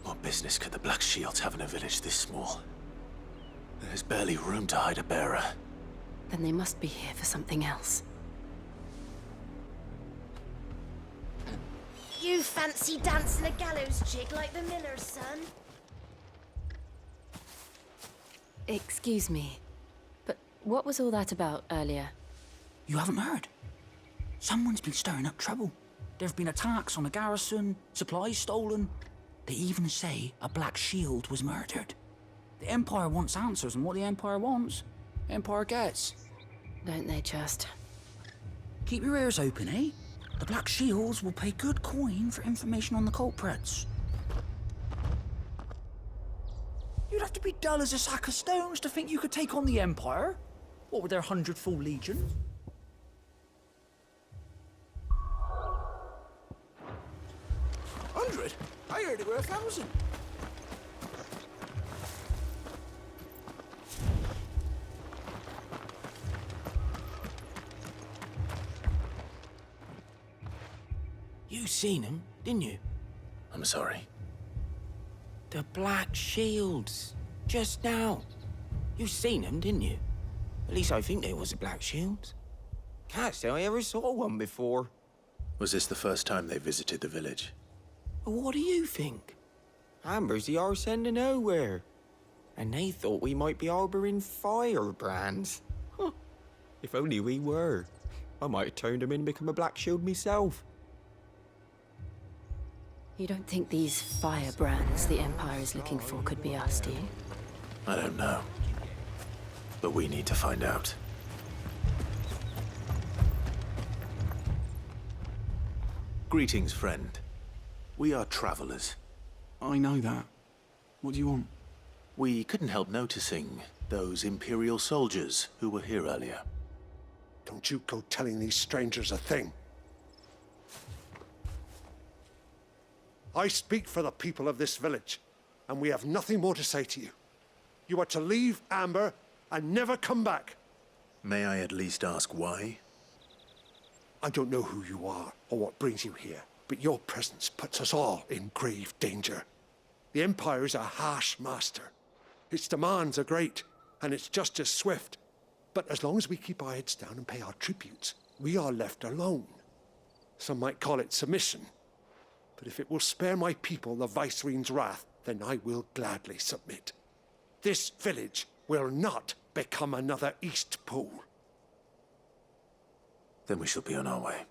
S6: What business could the Black Shields have in a village this small? There's barely room to hide a bearer.
S16: Then they must be here for something else.
S7: You fancy dancing a gallows jig like the miller's son?
S16: Excuse me, but what was all that about earlier?
S22: You haven't heard? Someone's been stirring up trouble. There have been attacks on the garrison, supplies stolen. They even say a Black Shield was murdered. The Empire wants answers, and what the Empire wants, the Empire gets.
S16: Don't they just?
S22: Keep your ears open, eh? The Black Shields will pay good coin for information on the culprits. have to be dull as a sack of stones to think you could take on the Empire? What with their 100-full legions?
S17: I heard it were 1,000.
S11: You seen him, didn't you?
S6: I'm sorry.
S11: The Black Shields. Just now. You seen them, didn't you? At least I think they was the Black Shields. Can't say I ever saw one before.
S6: Was this the first time they visited the village?
S11: What do you think? Amber's the arse end of nowhere. And they thought we might be harboring firebrands. Huh. If only we were. I might have turned them in and become a Black Shield myself.
S16: You don't think these firebrands the Empire is looking for could be us, do you?
S6: I don't know. But we need to find out. Greetings, friend. We are travelers.
S4: I know that. What do you want?
S6: We couldn't help noticing those Imperial soldiers who were here earlier.
S5: Don't you go telling these strangers a thing. I speak for the people of this village, and we have nothing more to say to you. You are to leave Amber and never come back.
S6: May I at least ask why?
S5: I don't know who you are or what brings you here, but your presence puts us all in grave danger. The Empire is a harsh master. Its demands are great, and its justice swift. But as long as we keep our heads down and pay our tributes, we are left alone. Some might call it submission. But if it will spare my people the Viceroy's wrath, then I will gladly submit. This village will not become another East Pool.
S6: Then we shall be on our way.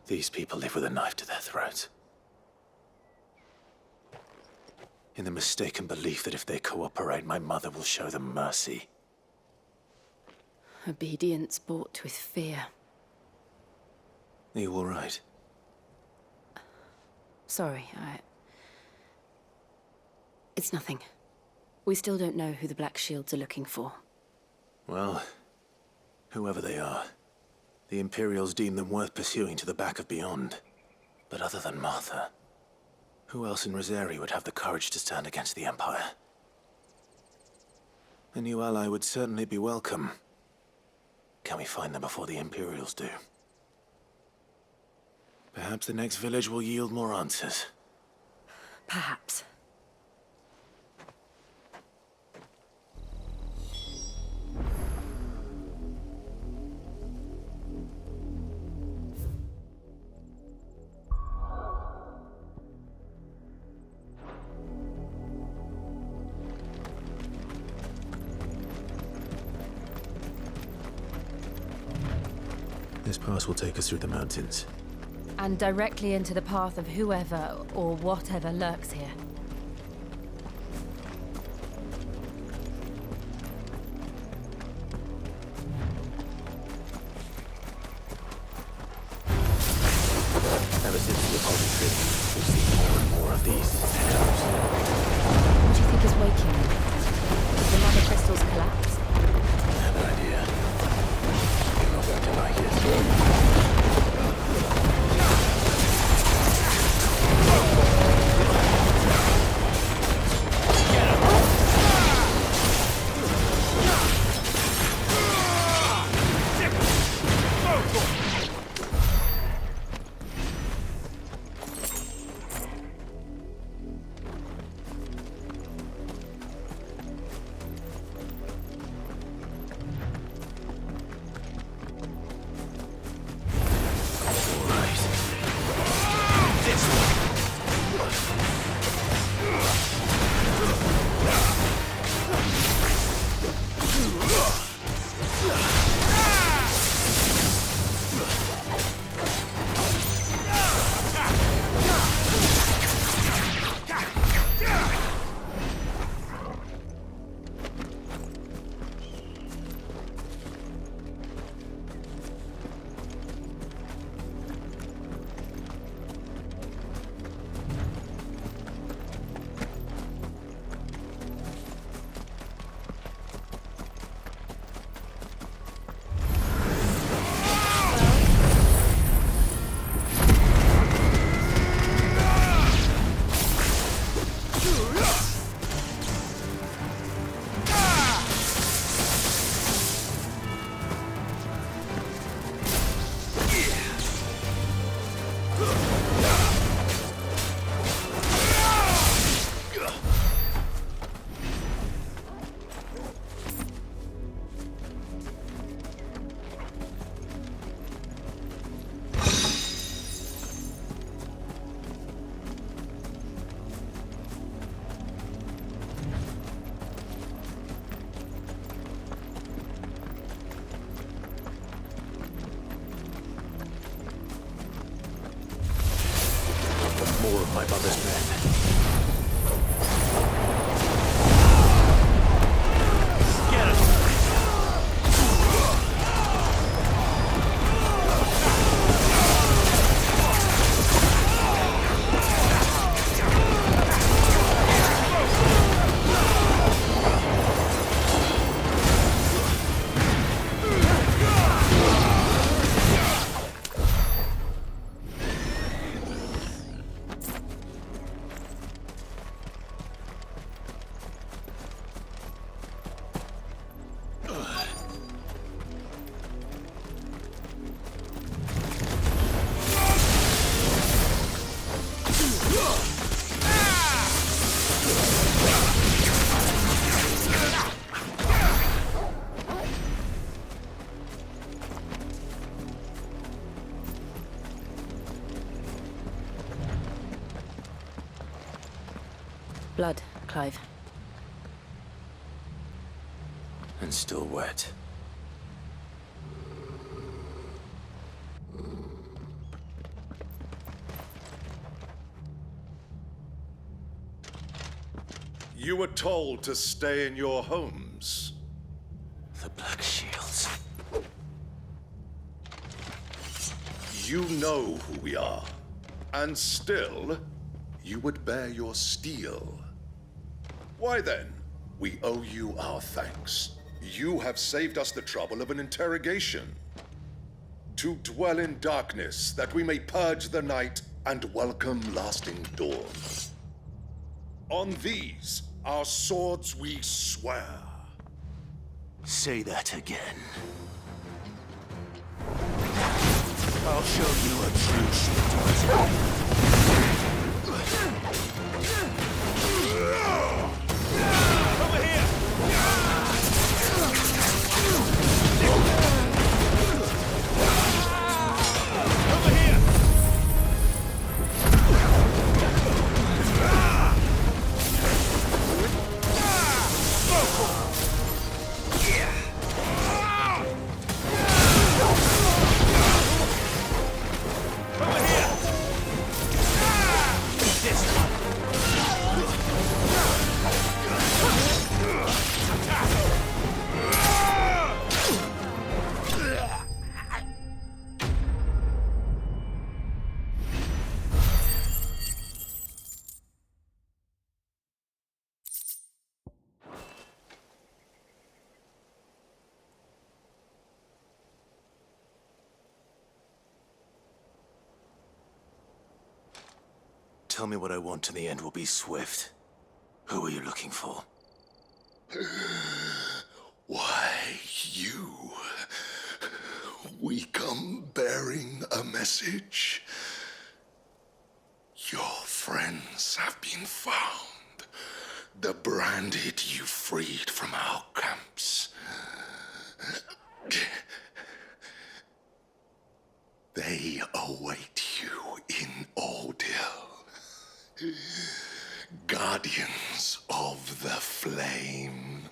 S6: These people live with a knife to their throats. In the mistaken belief that if they cooperate, my mother will show them mercy.
S16: Obedience bought with fear.
S6: Are you all right?
S16: Sorry, It's nothing. We still don't know who the Black Shields are looking for.
S6: Well, whoever they are, the Imperials deem them worth pursuing to the back of beyond. But other than Martha, who else in Rosari would have the courage to stand against the Empire? A new ally would certainly be welcome. Can we find them before the Imperials do? Perhaps the next village will yield more answers.
S16: Perhaps.
S6: This pass will take us through the mountains.
S3: And directly into the path of whoever or whatever lurks here.
S6: Ever since the Apollo trip, we've seen more and more of these echoes.
S3: What do you think is waking them? Did the mother crystals collapse?
S6: I have an idea. You're not going to like it. above his breath.
S16: Blood, Clive.
S6: And still wet.
S21: You were told to stay in your homes.
S6: The Black Shields.
S21: You know who we are. And still, you would bear your steel. Why then, we owe you our thanks. You have saved us the trouble of an interrogation. To dwell in darkness, that we may purge the night and welcome lasting dawn. On these, our swords we swear.
S6: Say that again.
S21: I'll show you a true sword.
S18: Over here! Over here! Over here! This one.
S6: Tell me what I want and the end will be swift. Who are you looking for?
S21: Why, you. We come bearing a message. Your friends have been found. The branded you freed from our camps. They await you in Ordeal. Guardians of the Flame.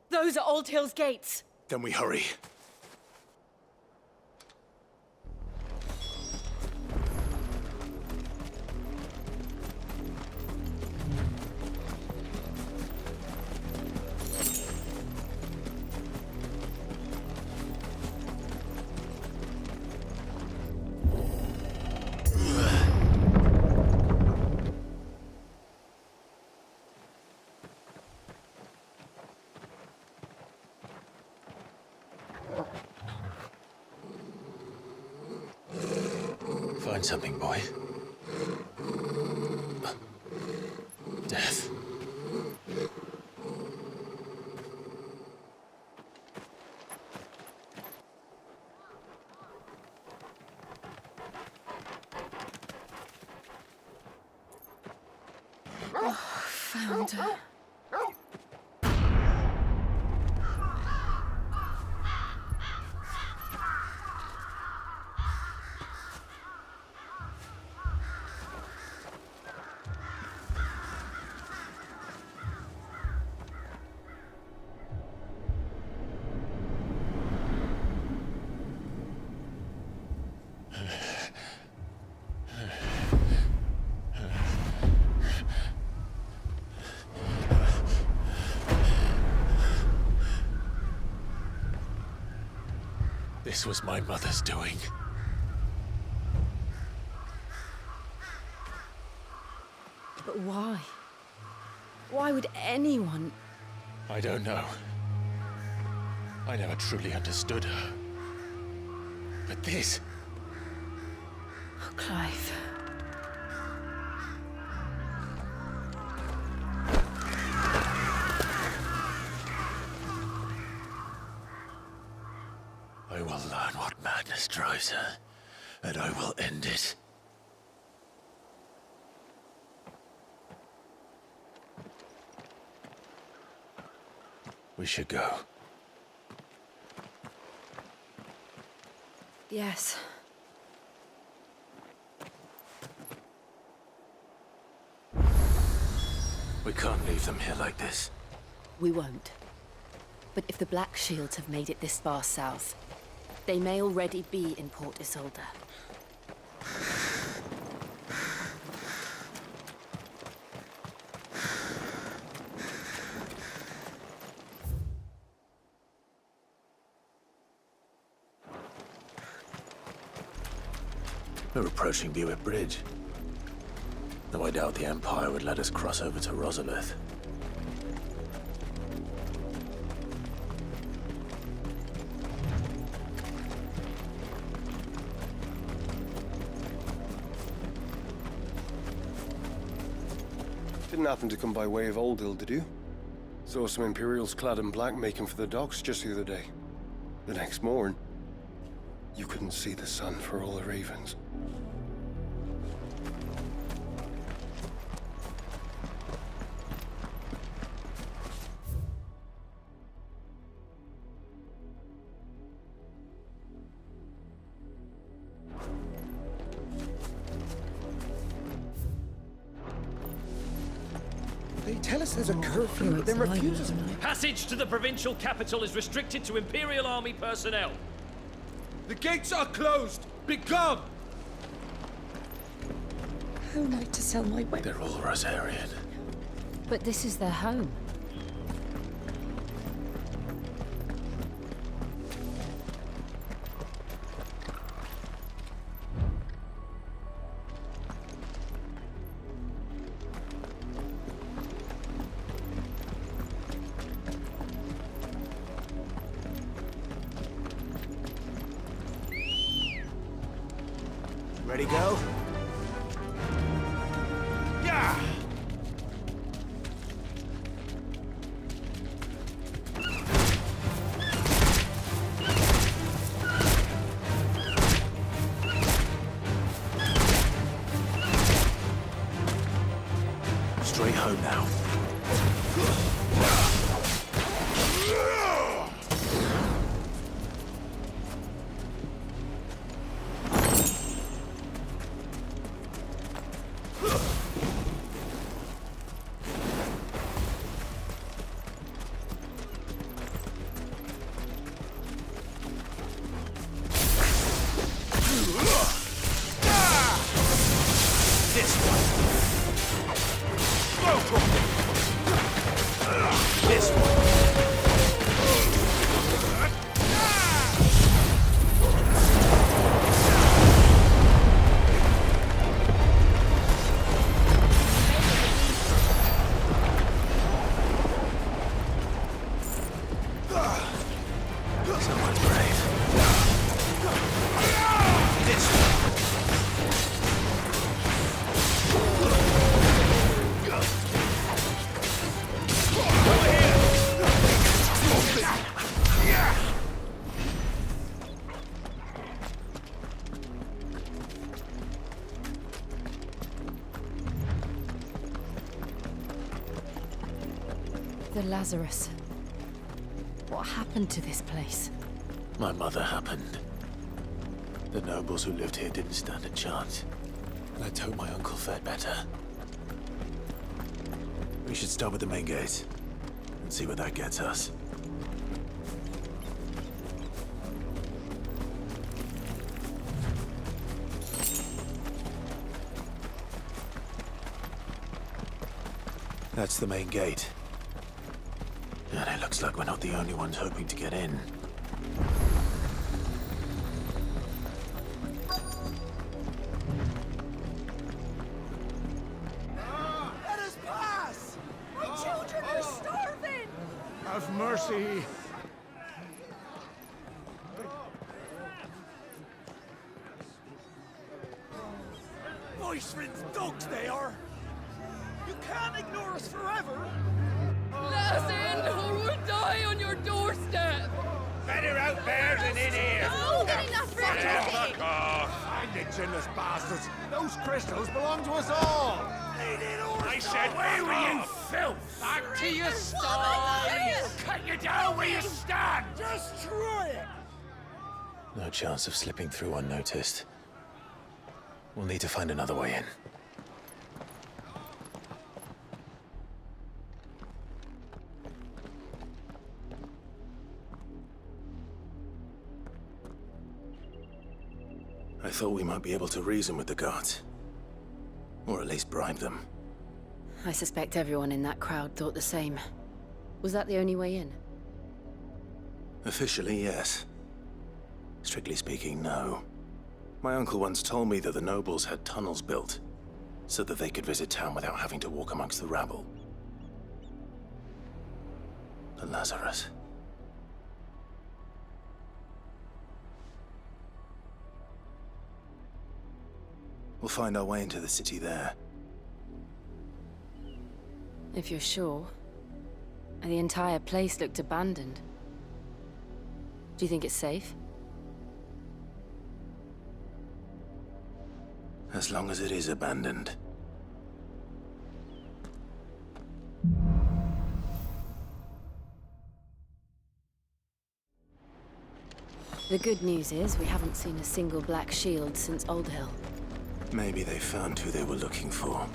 S12: Those are Old Hill's gates.
S6: Then we hurry. Find something, boy. Death.
S16: Oh, found her.
S6: This was my mother's doing.
S3: But why? Why would anyone...
S6: I don't know. I never truly understood her. But this...
S3: Oh, Clive.
S6: I will learn what madness drives her, and I will end it. We should go.
S3: Yes.
S6: We can't leave them here like this.
S16: We won't. But if the Black Shields have made it this far south, they may already be in Port Isolde.
S6: We're approaching Buick Bridge. Though I doubt the Empire would let us cross over to Rosalith.
S1: Didn't happen to come by way of Oldhill, did you? Saw some Imperials clad in black making for the docks just the other day. The next morn, you couldn't see the sun for all the ravens.
S17: They tell us there's a curfew, but then refuses.
S10: Passage to the provincial capital is restricted to Imperial Army personnel.
S15: The gates are closed! Begone!
S12: How am I to sell my weapon?
S6: They're all Rosarian.
S3: But this is their home.
S17: Ready, go?
S15: Yeah!
S6: Straight home now.
S3: The Lazarus. What happened to this place?
S6: My mother happened. The nobles who lived here didn't stand a chance. Let's hope my uncle fared better. We should start with the main gate and see where that gets us. That's the main gate. And it looks like we're not the only ones hoping to get in.
S17: see.
S13: Voice-rinsed dogs they are! You can't ignore us forever!
S14: Let us in, or we'll die on your doorstep!
S18: Better out there than in here!
S13: No, get enough for
S18: Fuck off!
S13: Find it, chinless bastards! Those crystals belong to us all!
S18: I said, away with you, filth!
S13: Back to your
S18: stall! Cut you down where you stand!
S13: Just try it!
S6: No chance of slipping through unnoticed. We'll need to find another way in. I thought we might be able to reason with the guards. Or at least bribe them.
S16: I suspect everyone in that crowd thought the same. Was that the only way in?
S6: Officially, yes. Strictly speaking, no. My uncle once told me that the nobles had tunnels built, so that they could visit town without having to walk amongst the rabble. The Lazarus. We'll find our way into the city there.
S16: If you're sure. The entire place looked abandoned. Do you think it's safe?
S6: As long as it is abandoned.
S16: The good news is we haven't seen a single black shield since Old Hill.
S6: Maybe they found who they were looking for.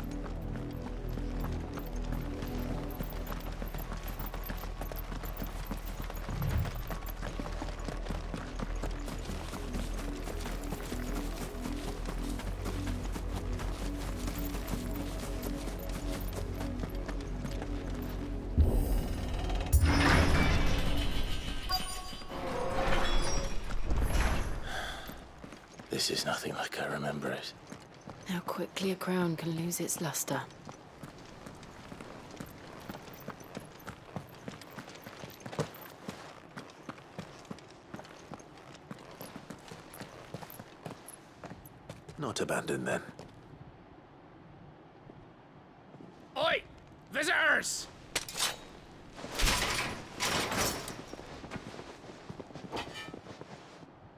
S6: This is nothing like I remember it.
S16: How quickly a crown can lose its luster.
S6: Not abandoned then.
S18: Oi! Visitors!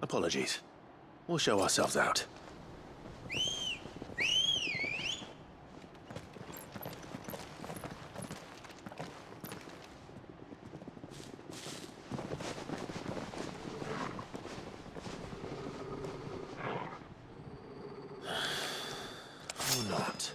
S6: Apologies. We'll show ourselves out. Or not.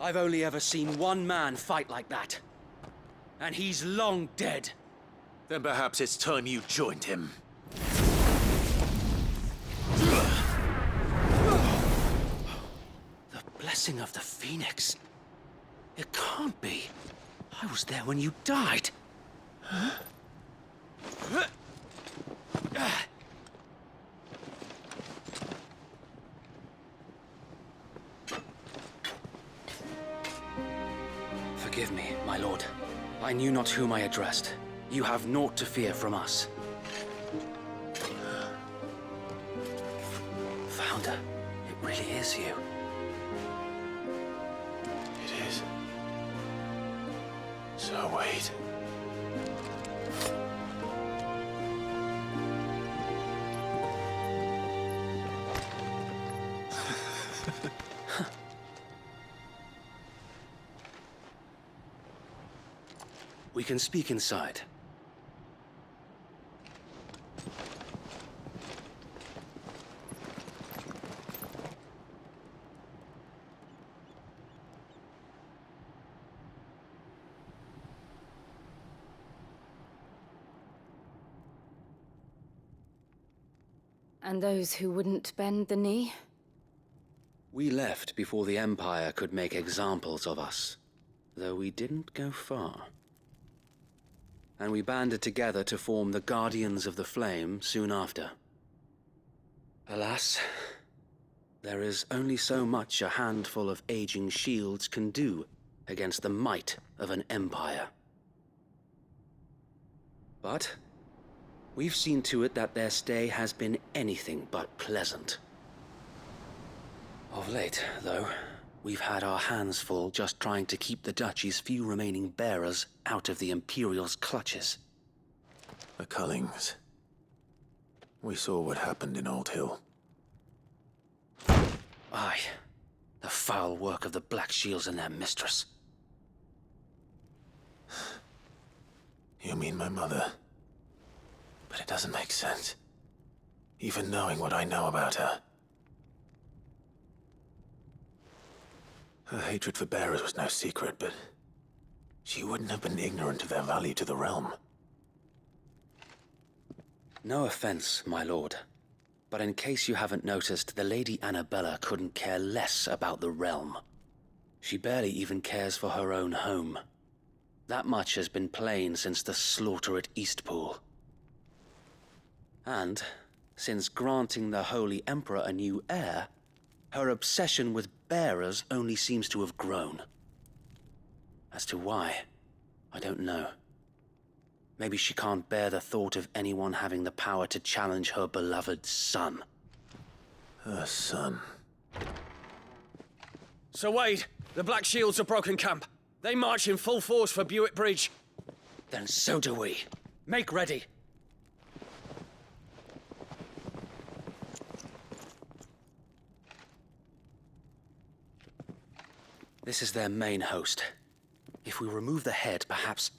S23: I've only ever seen one man fight like that. And he's long dead.
S6: Then perhaps it's time you joined him.
S23: The blessing of the Phoenix. It can't be. I was there when you died. Huh? Forgive me, my lord. I knew not whom I addressed. You have naught to fear from us. Founder, it really is you.
S6: It is. So wait.
S23: We can speak inside.
S16: And those who wouldn't bend the knee?
S23: We left before the Empire could make examples of us, though we didn't go far. And we banded together to form the Guardians of the Flame soon after. Alas, there is only so much a handful of aging shields can do against the might of an empire. But we've seen to it that their stay has been anything but pleasant. Of late, though, we've had our hands full just trying to keep the Duchy's few remaining bearers out of the Imperial's clutches.
S6: The Cullings. We saw what happened in Old Hill.
S23: Aye. The foul work of the Black Shields and their mistress.
S6: You mean my mother? But it doesn't make sense. Even knowing what I know about her. Her hatred for bearers was no secret, but she wouldn't have been ignorant of their value to the realm.
S23: No offense, my lord. But in case you haven't noticed, the Lady Annabella couldn't care less about the realm. She barely even cares for her own home. That much has been plain since the slaughter at Eastpool. And, since granting the Holy Emperor a new heir, her obsession with bearers only seems to have grown. As to why, I don't know. Maybe she can't bear the thought of anyone having the power to challenge her beloved son.
S6: Her son.
S10: Sir Wade, the Black Shields have broken camp. They march in full force for Buick Bridge.
S23: Then so do we. Make ready. This is their main host. If we remove the head, perhaps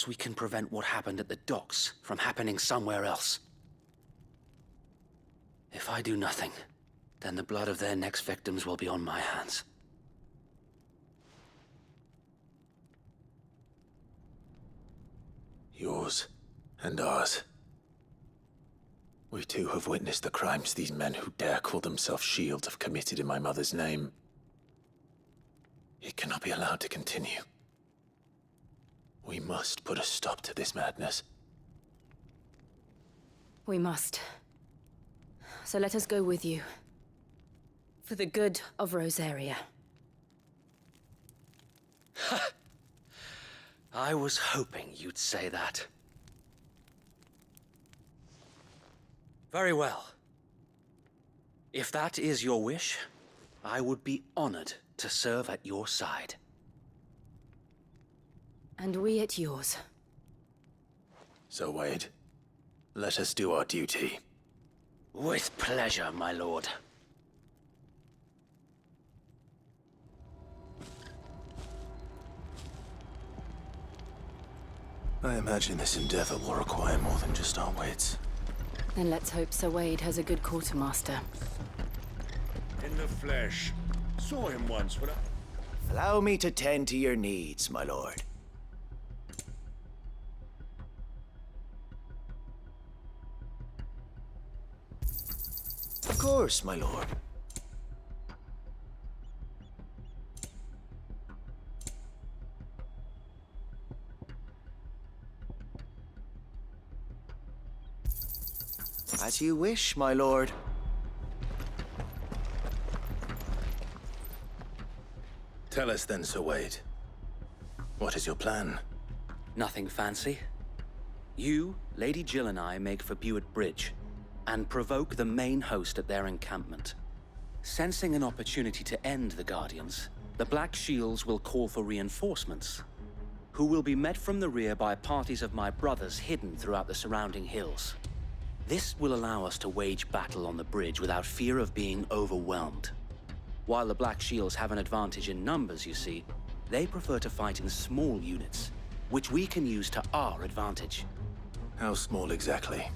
S23: we can prevent what happened at the docks from happening somewhere else. If I do nothing, then the blood of their next victims will be on my hands.
S6: Yours and ours. We too have witnessed the crimes these men who dare call themselves shields have committed in my mother's name. It cannot be allowed to continue. We must put a stop to this madness.
S16: We must. So let us go with you. For the good of Rosaria.
S23: I was hoping you'd say that. Very well. If that is your wish, I would be honored to serve at your side.
S16: And we at yours.
S6: So, Wade, let us do our duty.
S23: With pleasure, my lord.
S6: I imagine this endeavor will require more than just our wits.
S16: Then let's hope Sir Wade has a good quartermaster.
S13: In the flesh. Saw him once when I...
S8: Allow me to tend to your needs, my lord. Of course, my lord. As you wish, my lord.
S6: Tell us then, Sir Wade. What is your plan?
S23: Nothing fancy. You, Lady Jill and I make for Buick Bridge, and provoke the main host at their encampment. Sensing an opportunity to end the Guardians, the Black Shields will call for reinforcements, who will be met from the rear by parties of my brothers hidden throughout the surrounding hills. This will allow us to wage battle on the bridge without fear of being overwhelmed. While the Black Shields have an advantage in numbers, you see, they prefer to fight in small units, which we can use to our advantage.
S6: How small exactly?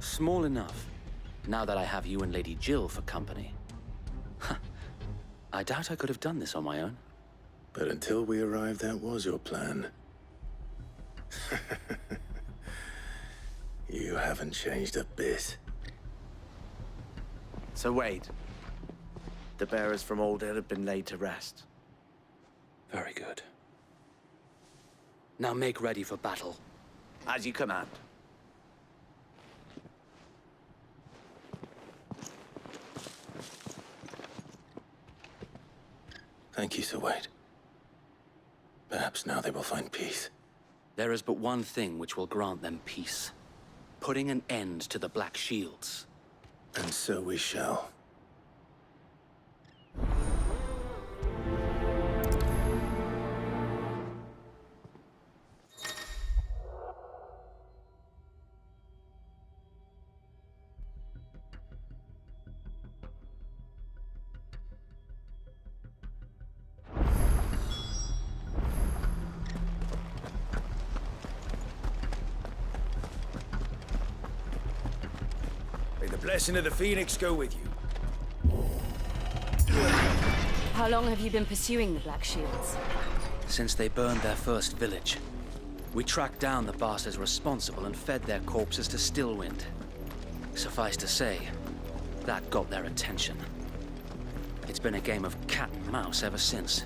S23: Small enough, now that I have you and Lady Jill for company. I doubt I could have done this on my own.
S6: But until we arrived, that was your plan. You haven't changed a bit.
S8: So wait. The bearers from Old Hill have been laid to rest.
S23: Very good. Now make ready for battle.
S8: As you command.
S6: Thank you, Sir Wade. Perhaps now they will find peace.
S23: There is but one thing which will grant them peace. Putting an end to the Black Shields.
S6: And so we shall.
S2: May the blessing of the Phoenix go with you.
S16: How long have you been pursuing the Black Shields?
S23: Since they burned their first village. We tracked down the bastards responsible and fed their corpses to Stillwind. Suffice to say, that got their attention. It's been a game of cat and mouse ever since.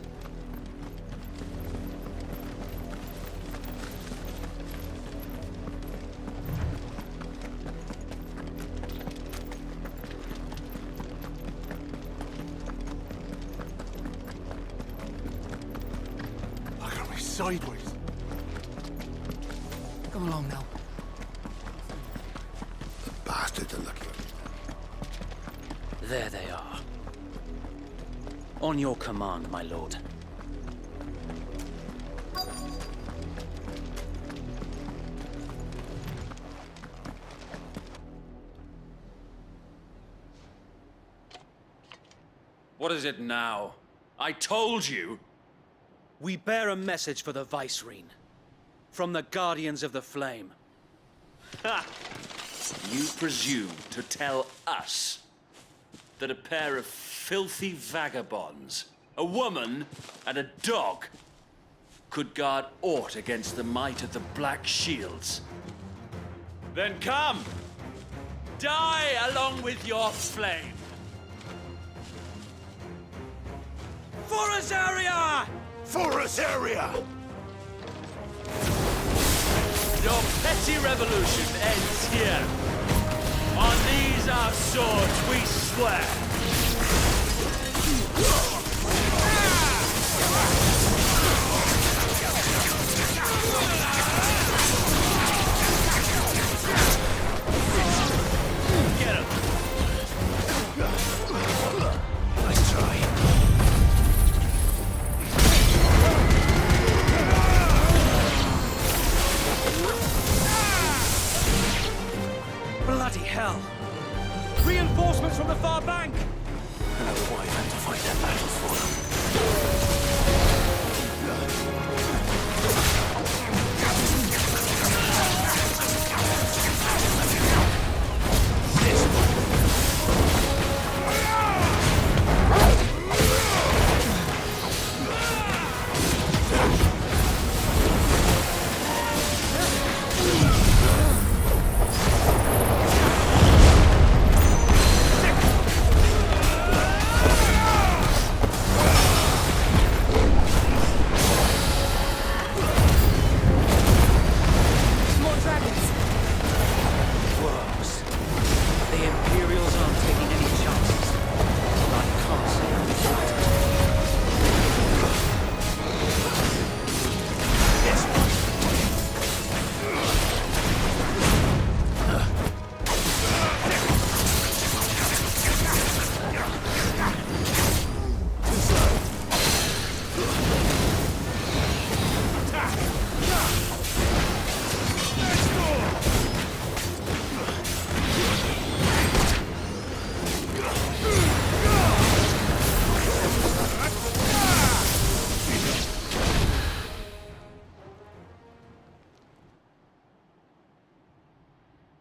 S5: Sideways.
S22: Come along now.
S5: The bastards are looking.
S23: There they are. On your command, my lord.
S10: What is it now? I told you!
S23: We bear a message for the Vicereine. From the Guardians of the Flame.
S10: Ha! You presume to tell us that a pair of filthy vagabonds, a woman and a dog, could guard aught against the might of the Black Shields? Then come! Die along with your flame! For us, area!
S5: For us, area!
S10: Your petty revolution ends here. On these our swords we swear. Get him.
S8: Nice try.
S23: Bloody hell! Reinforcements from the far bank!
S6: And a wyvern to fight their battle for them.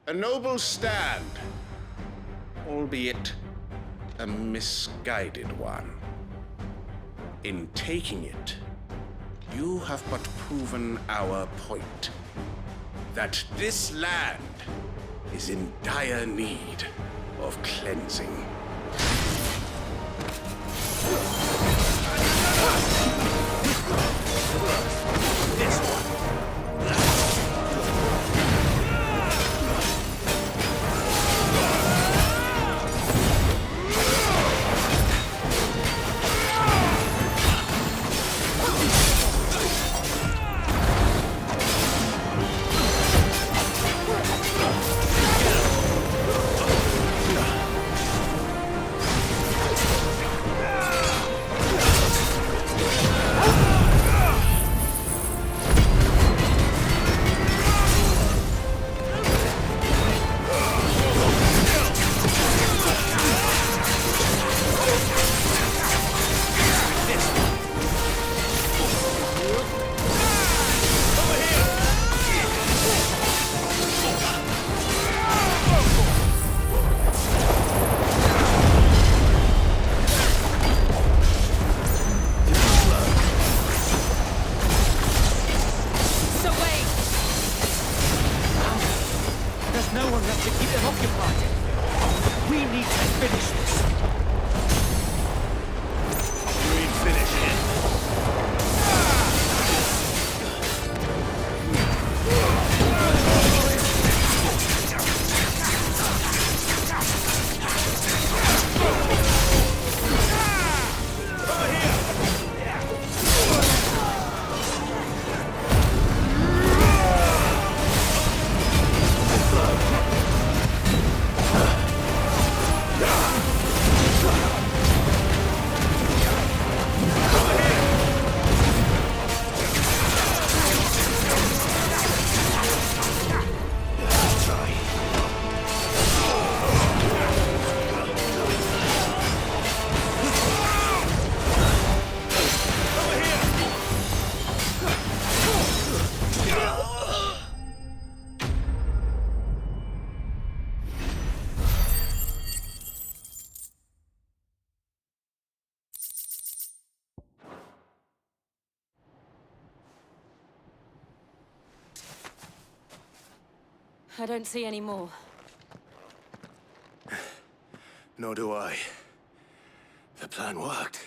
S21: A noble stand, albeit a misguided one. In taking it, you have but proven our point. That this land
S15: is in dire need of cleansing. This one.
S16: I don't see any more.
S6: Nor do I. The plan worked.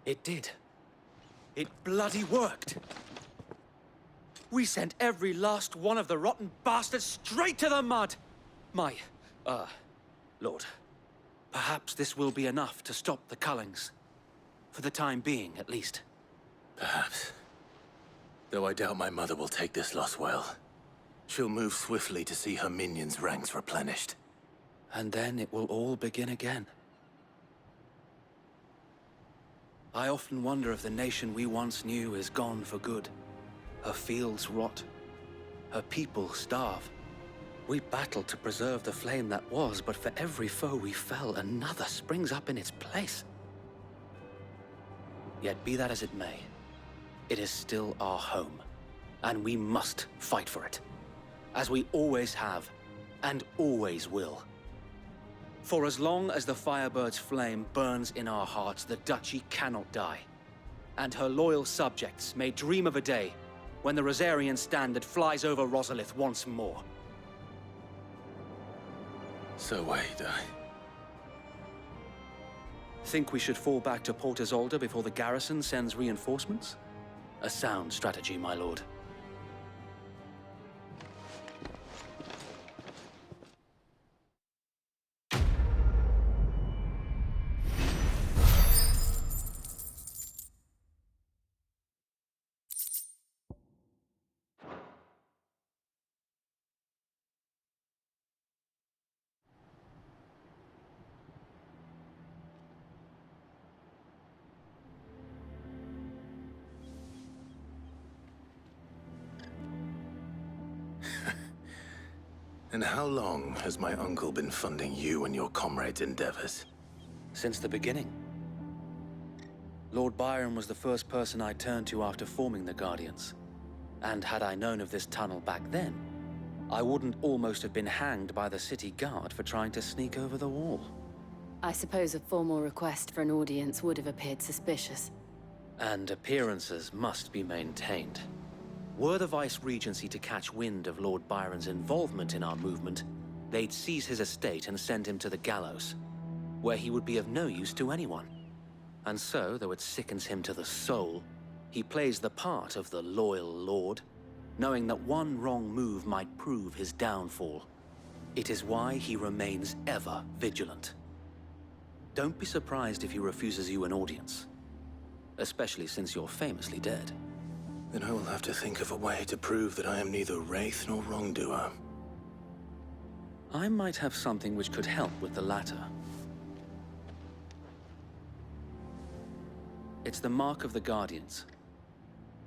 S23: It did. It bloody worked. We sent every last one of the rotten bastards straight to the mud! Lord, perhaps this will be enough to stop the Cullings. For the time being, at least.
S6: Perhaps. Though I doubt my mother will take this loss well. She'll move swiftly to see her minions' ranks replenished.
S23: And then it will all begin again. I often wonder if the nation we once knew is gone for good. Her fields rot. Her people starve. We battled to preserve the flame that was, but for every foe we fell, another springs up in its place. Yet be that as it may, it is still our home, and we must fight for it. As we always have, and always will. For as long as the Firebird's flame burns in our hearts, the Duchy cannot die. And her loyal subjects may dream of a day when the Rosarian standard flies over Rosalith once more.
S6: So wait,
S23: Think we should fall back to Port Isolde before the garrison sends reinforcements? A sound strategy, my lord.
S6: And how long has my uncle been funding you and your comrades' endeavors?
S23: Since the beginning. Lord Byron was the first person I turned to after forming the Guardians. And had I known of this tunnel back then, I wouldn't almost have been hanged by the city guard for trying to sneak over the wall.
S16: I suppose a formal request for an audience would have appeared suspicious.
S23: And appearances must be maintained. Were the Vice-Regency to catch wind of Lord Byron's involvement in our movement, they'd seize his estate and send him to the gallows, where he would be of no use to anyone. And so, though it sickens him to the soul, he plays the part of the loyal lord, knowing that one wrong move might prove his downfall. It is why he remains ever vigilant. Don't be surprised if he refuses you an audience, especially since you're famously dead.
S6: Then I will have to think of a way to prove that I am neither wraith nor wrongdoer.
S23: I might have something which could help with the latter. It's the mark of the Guardians.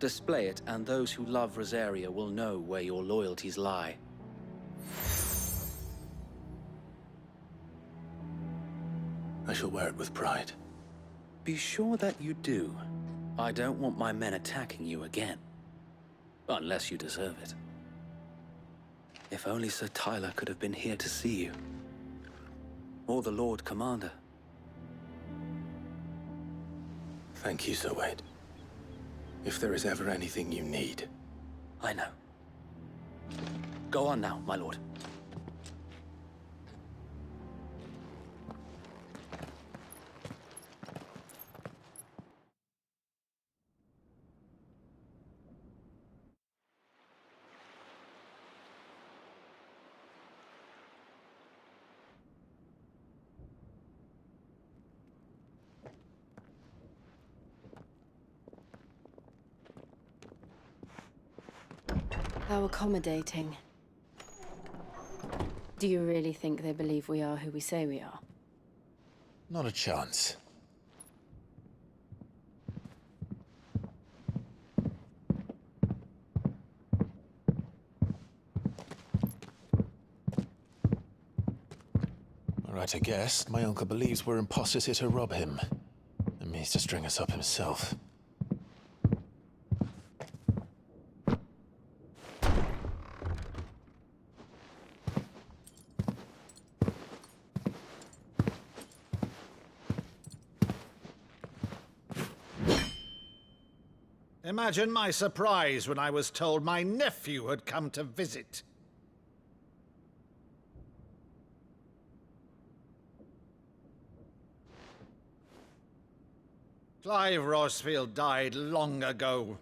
S23: Display it, and those who love Rosaria will know where your loyalties lie.
S6: I shall wear it with pride.
S23: Be sure that you do. I don't want my men attacking you again. Unless you deserve it. If only Sir Tyler could have been here to see you. Or the Lord Commander.
S6: Thank you, Sir Wade. If there is ever anything you need.
S23: I know. Go on now, my lord.
S16: How accommodating. Do you really think they believe we are who we say we are?
S9: Not a chance. Right, I guess. My uncle believes we're imposters here to rob him. And means to string us up himself.
S17: Imagine my surprise when I was told my nephew had come to visit. Clive Rosfield died long ago.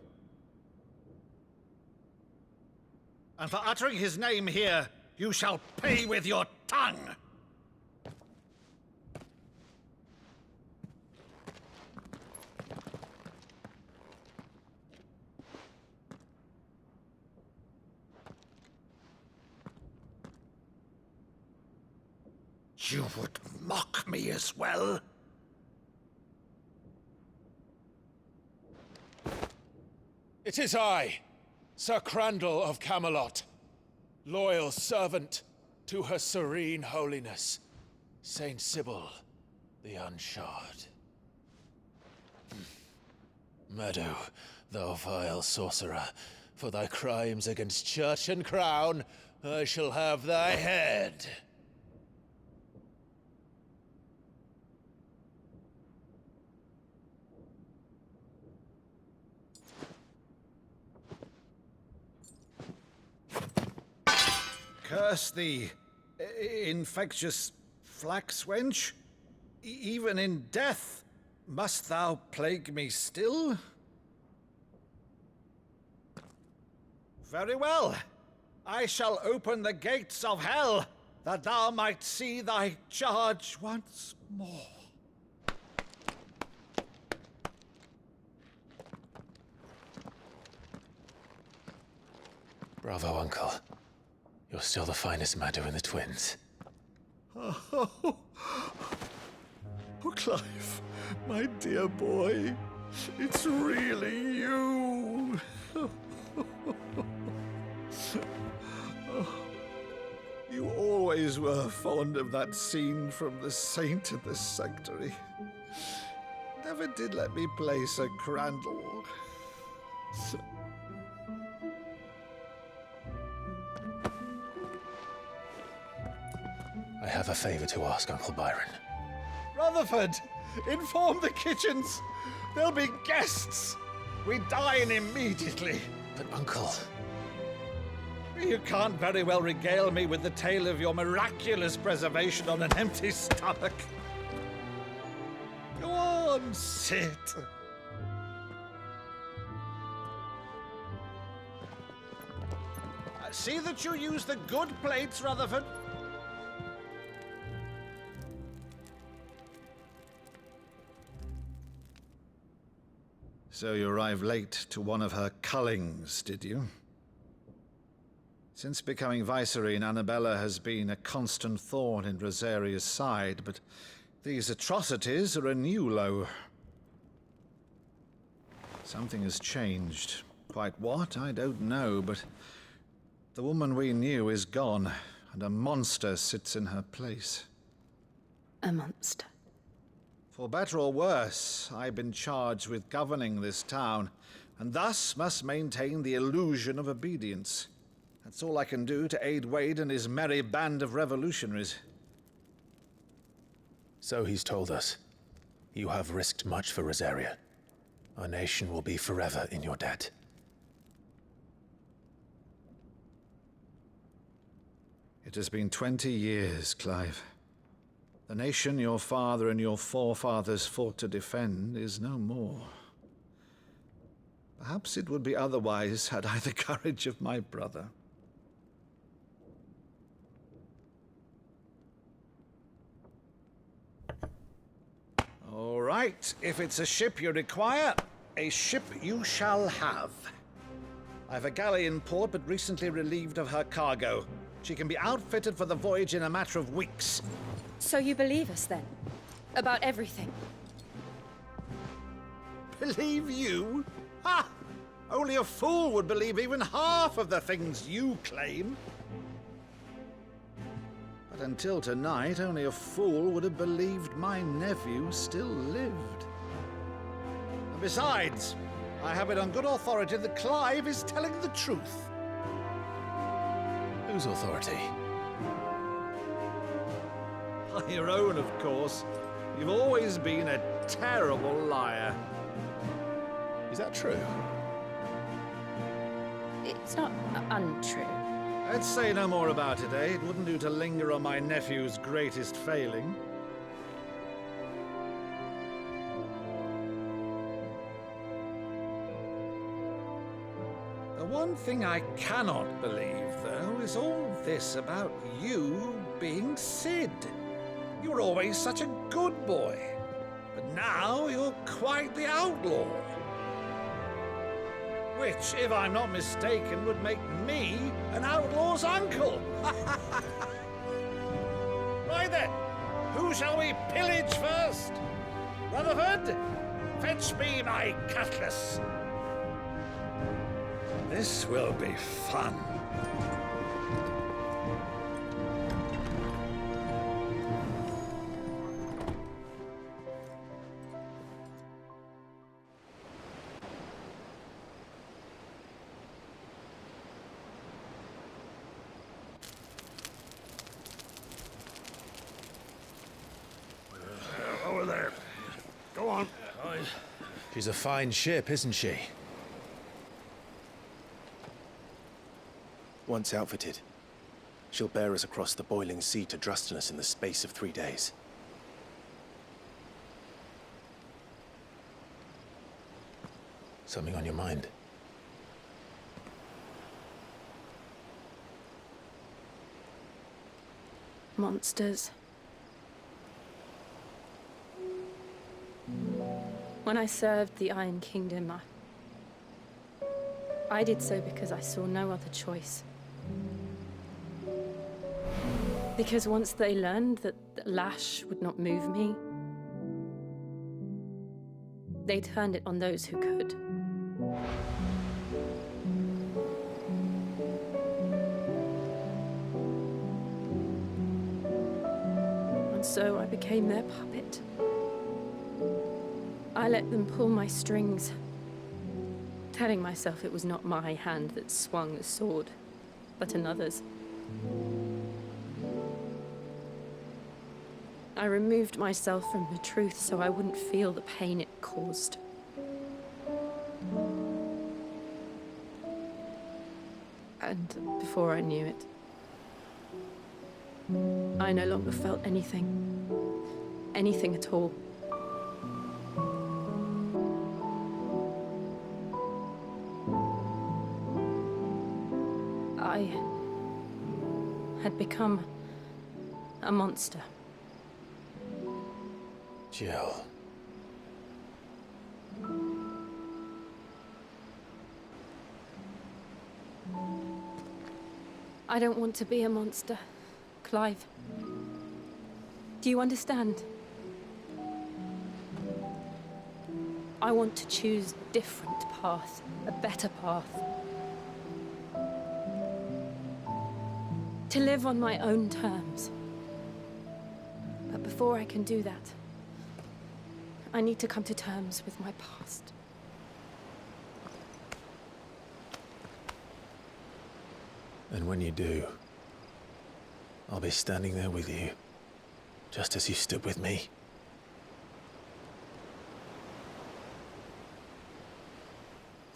S17: And for uttering his name here, you shall pay with your tongue! You would mock me as well?
S9: It is I, Sir Crandall of Camelot, loyal servant to Her Serene Holiness, Saint Sybil the Unshod. Meadow, thou vile sorcerer, for thy crimes against church and crown, I shall have thy head.
S17: Curse thee, infectious flax wench. Even in death, must thou plague me still? Very well. I shall open the gates of hell, that thou might see thy charge once more.
S9: Bravo, Uncle. You're still the finest Maddo in the twins.
S17: Oh, Clive, my dear boy, it's really you. You always were fond of that scene from The Saint and the Sanctuary. Never did let me play Sir Crandall.
S9: I have a favor to ask, Uncle Byron.
S17: Rutherford, inform the kitchens. There'll be guests. We dine immediately.
S9: But, Uncle...
S7: You can't very well regale me with the tale of your miraculous preservation on an empty stomach. Go on, sit. See that you use the good plates, Rutherford.
S19: So you arrived late to one of her cullings, did you? Since becoming Vicereine, Annabella has been a constant thorn in Rosaria's side, but these atrocities are a new low. Something has changed. Quite what, I don't know, but the woman we knew is gone, and a monster sits in her place.
S16: A monster?
S19: For better or worse, I've been charged with governing this town, and thus must maintain the illusion of obedience. That's all I can do to aid Wade and his merry band of revolutionaries.
S6: So he's told us. You have risked much for Rosaria. Our nation will be forever in your debt.
S19: It has been 20 years, Clive. The nation your father and your forefathers fought to defend is no more. Perhaps it would be otherwise had I the courage of my brother.
S7: All right, if it's a ship you require, a ship you shall have. I've a galley in port, but recently relieved of her cargo. She can be outfitted for the voyage in a matter of weeks.
S16: So you believe us, then? About everything?
S7: Believe you? Ha! Only a fool would believe even half of the things you claim. But until tonight, only a fool would have believed my nephew still lived. And besides, I have it on good authority that Clive is telling the truth.
S6: Whose authority?
S7: By your own, of course. You've always been a terrible liar.
S6: Is that true?
S16: It's not untrue.
S7: Let's say no more about it, eh? It wouldn't do to linger on my nephew's greatest failing. The one thing I cannot believe, though, is all this about you being Sid. You were always such a good boy, but now you're quite the outlaw. Which, if I'm not mistaken, would make me an outlaw's uncle. Right then, who shall we pillage first? Rutherford, fetch me my cutlass. This will be fun.
S13: Over there. Go on.
S6: She's a fine ship, isn't she? Once outfitted, she'll bear us across the boiling sea to Drustinus in the space of 3 days. Something on your mind?
S16: Monsters. When I served the Iron Kingdom, I did so because I saw no other choice. Because once they learned that the lash would not move me, they turned it on those who could. And so I became their puppet. I let them pull my strings, telling myself it was not my hand that swung the sword, but another's. I removed myself from the truth so I wouldn't feel the pain it caused.
S12: And before I knew it, I no longer felt anything. Anything at all. I had become a monster.
S9: Jill.
S12: I don't want to be a monster, Clive. Do you understand? I want to choose a different path, a better path. To live on my own terms. But before I can do that, I need to come to terms with my past.
S9: And when you do, I'll be standing there with you, just as you stood with me.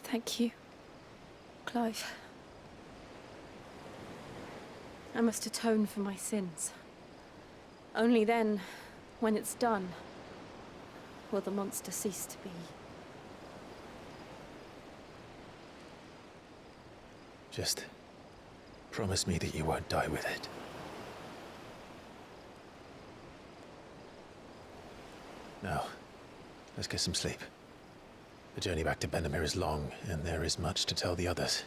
S12: Thank you, Clive. I must atone for my sins. Only then, when it's done, will the monster cease to be.
S9: Just promise me that you won't die with it. Now, let's get some sleep. The journey back to Benamir is long, and there is much to tell the others.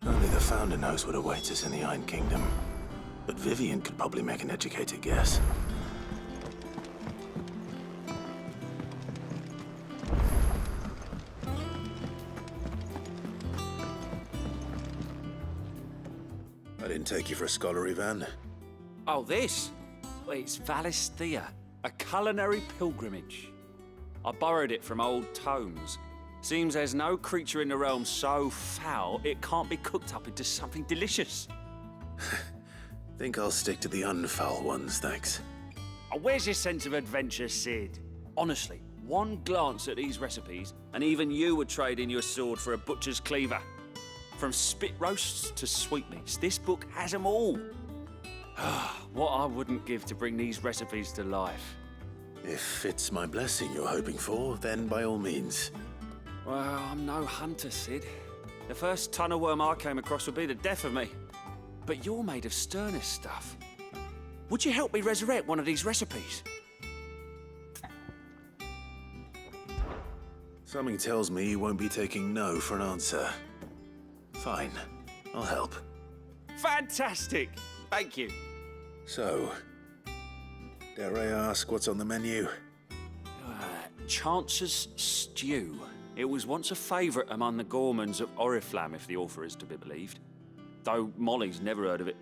S6: Only the Founder knows what awaits us in the Iron Kingdom. But Vivian could probably make an educated guess.
S21: I didn't take you for a scholar, Ivan.
S10: Oh, this? Well, it's Valisthea, a culinary pilgrimage. I borrowed it from old tomes. Seems there's no creature in the realm so foul it can't be cooked up into something delicious.
S6: Think I'll stick to the unfoul ones, thanks.
S10: Oh, where's your sense of adventure, Sid? Honestly, one glance at these recipes, and even you would trade in your sword for a butcher's cleaver. From spit roasts to sweetmeats, this book has them all. What I wouldn't give to bring these recipes to life.
S6: If it's my blessing you're hoping for, then by all means.
S10: Well, I'm no hunter, Sid. The first tunnel worm I came across would be the death of me. But you're made of sterner stuff. Would you help me resurrect one of these recipes?
S6: Something tells me you won't be taking no for an answer. Fine, I'll help.
S10: Fantastic! Thank you.
S6: So, dare I ask what's on the menu?
S10: Chance's Stew. It was once a favourite among the gourmands of Oriflamme, if the author is to be believed. Though Molly's never heard of it.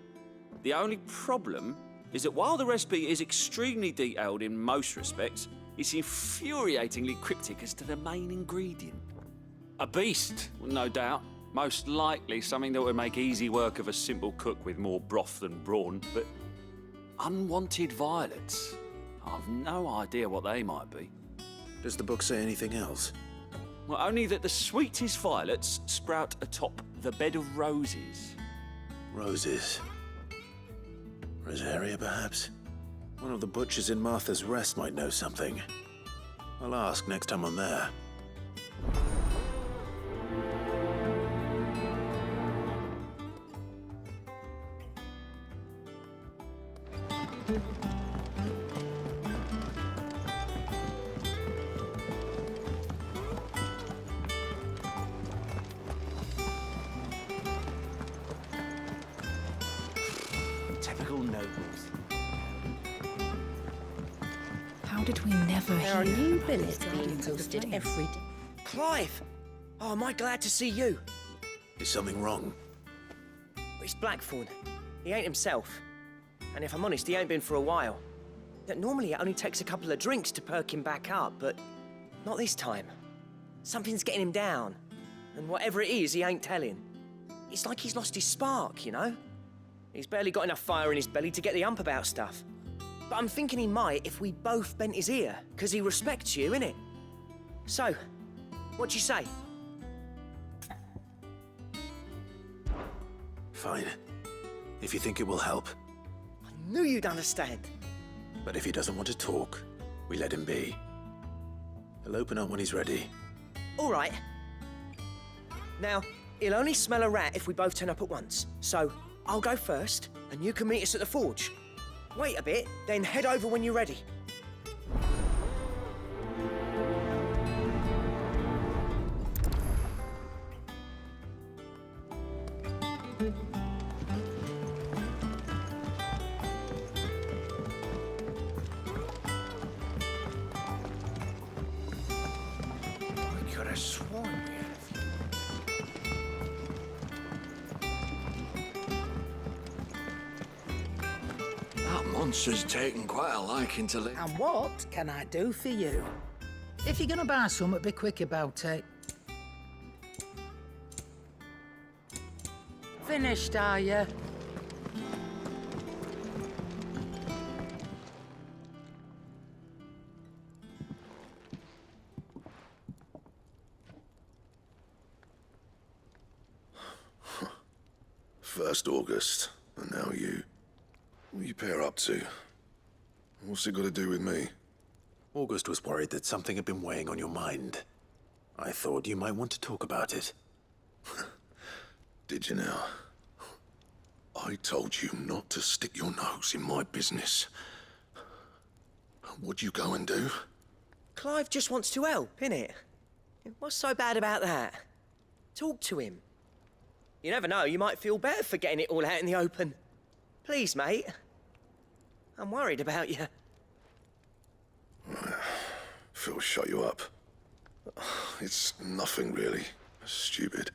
S10: The only problem is that while the recipe is extremely detailed in most respects, it's infuriatingly cryptic as to the main ingredient. A beast, no doubt. Most likely something that would make easy work of a simple cook with more broth than brawn, but unwanted violets. I've no idea what they might be.
S6: Does the book say anything else?
S10: Well, only that the sweetest violets sprout atop the bed of roses.
S6: Roses. Rosaria, perhaps? One of the butchers in Martha's Rest might know something. I'll ask next time I'm there.
S10: Typical nobles.
S3: How did we never
S4: There are
S3: hear
S4: new
S3: about
S4: billets
S3: this
S4: being
S3: Guardians of the
S4: posted
S3: Flame?
S4: every day. Clive! Oh, am I glad to see you?
S6: Is something wrong?
S4: It's Blackthorn. He ain't himself. And if I'm honest, he ain't been for a while. Normally it only takes a couple of drinks to perk him back up, but not this time. Something's getting him down. And whatever it is, he ain't telling. It's like he's lost his spark, you know? He's barely got enough fire in his belly to get the ump about stuff. But I'm thinking he might if we both bent his ear, because he respects you, innit? So, what do you say?
S6: Fine. If you think it will help.
S4: I knew you'd understand.
S6: But if he doesn't want to talk, we let him be. He'll open up when he's ready.
S4: All right. Now, he'll only smell a rat if we both turn up at once. So, I'll go first, and you can meet us at the forge. Wait a bit, then head over when you're ready.
S2: I could have sworn we had a few.
S13: That monster's taken quite a liking to live.
S17: And what can I do for you? If you're gonna buy something, be quick about it. Finished, are you?
S21: First August, and now you. What are you pair up to? What's it got to do with me?
S6: August was worried that something had been weighing on your mind. I thought you might want to talk about it.
S21: Did you now? I told you not to stick your nose in my business. What'd you go and do?
S4: Clive just wants to help, innit? What's so bad about that? Talk to him. You never know, you might feel better for getting it all out in the open. Please, mate. I'm worried about you.
S21: Phil shut you up. It's nothing really. Stupid.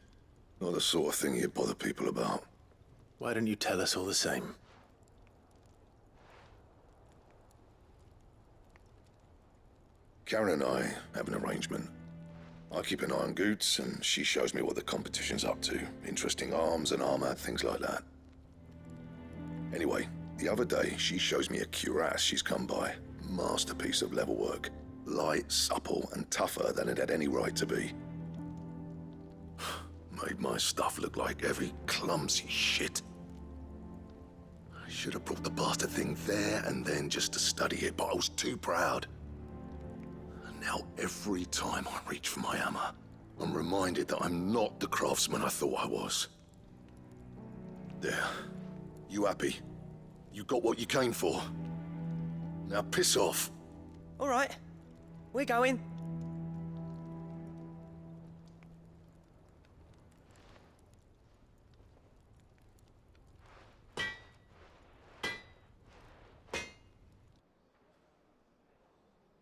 S21: Not the sort of thing you bother people about.
S6: Why don't you tell us all the same?
S21: Karen and I have an arrangement. I keep an eye on Goots, and she shows me what the competition's up to. Interesting arms and armor, things like that. Anyway, the other day, she shows me a cuirass she's come by. Masterpiece of level work. Light, supple, and tougher than it had any right to be. Made my stuff look like heavy, clumsy shit. I should have brought the bastard thing there and then just to study it, but I was too proud. And now every time I reach for my hammer, I'm reminded that I'm not the craftsman I thought I was. There. You happy? You got what you came for. Now piss off.
S4: All right. We're going.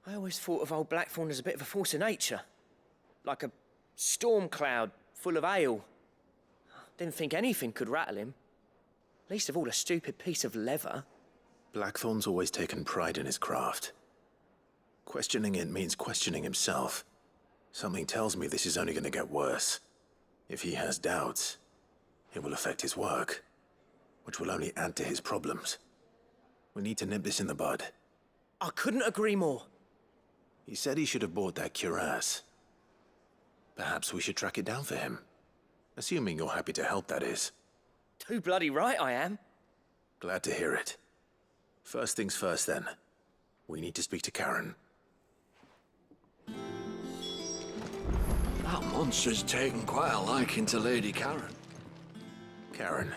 S4: I always thought of old Blackthorn as a bit of a force of nature. Like a storm cloud full of hail. Didn't think anything could rattle him. Least of all a stupid piece of leather.
S6: Blackthorn's always taken pride in his craft. Questioning it means questioning himself. Something tells me this is only going to get worse. If he has doubts, it will affect his work, which will only add to his problems. We need to nip this in the bud.
S4: I couldn't agree more.
S6: He said he should have bought that cuirass. Perhaps we should track it down for him. Assuming you're happy to help, that is.
S4: Too bloody right I am.
S6: Glad to hear it. First things first, then. We need to speak to Karen.
S13: That monster's taken quite a liking to Lady Karen.
S6: Karen,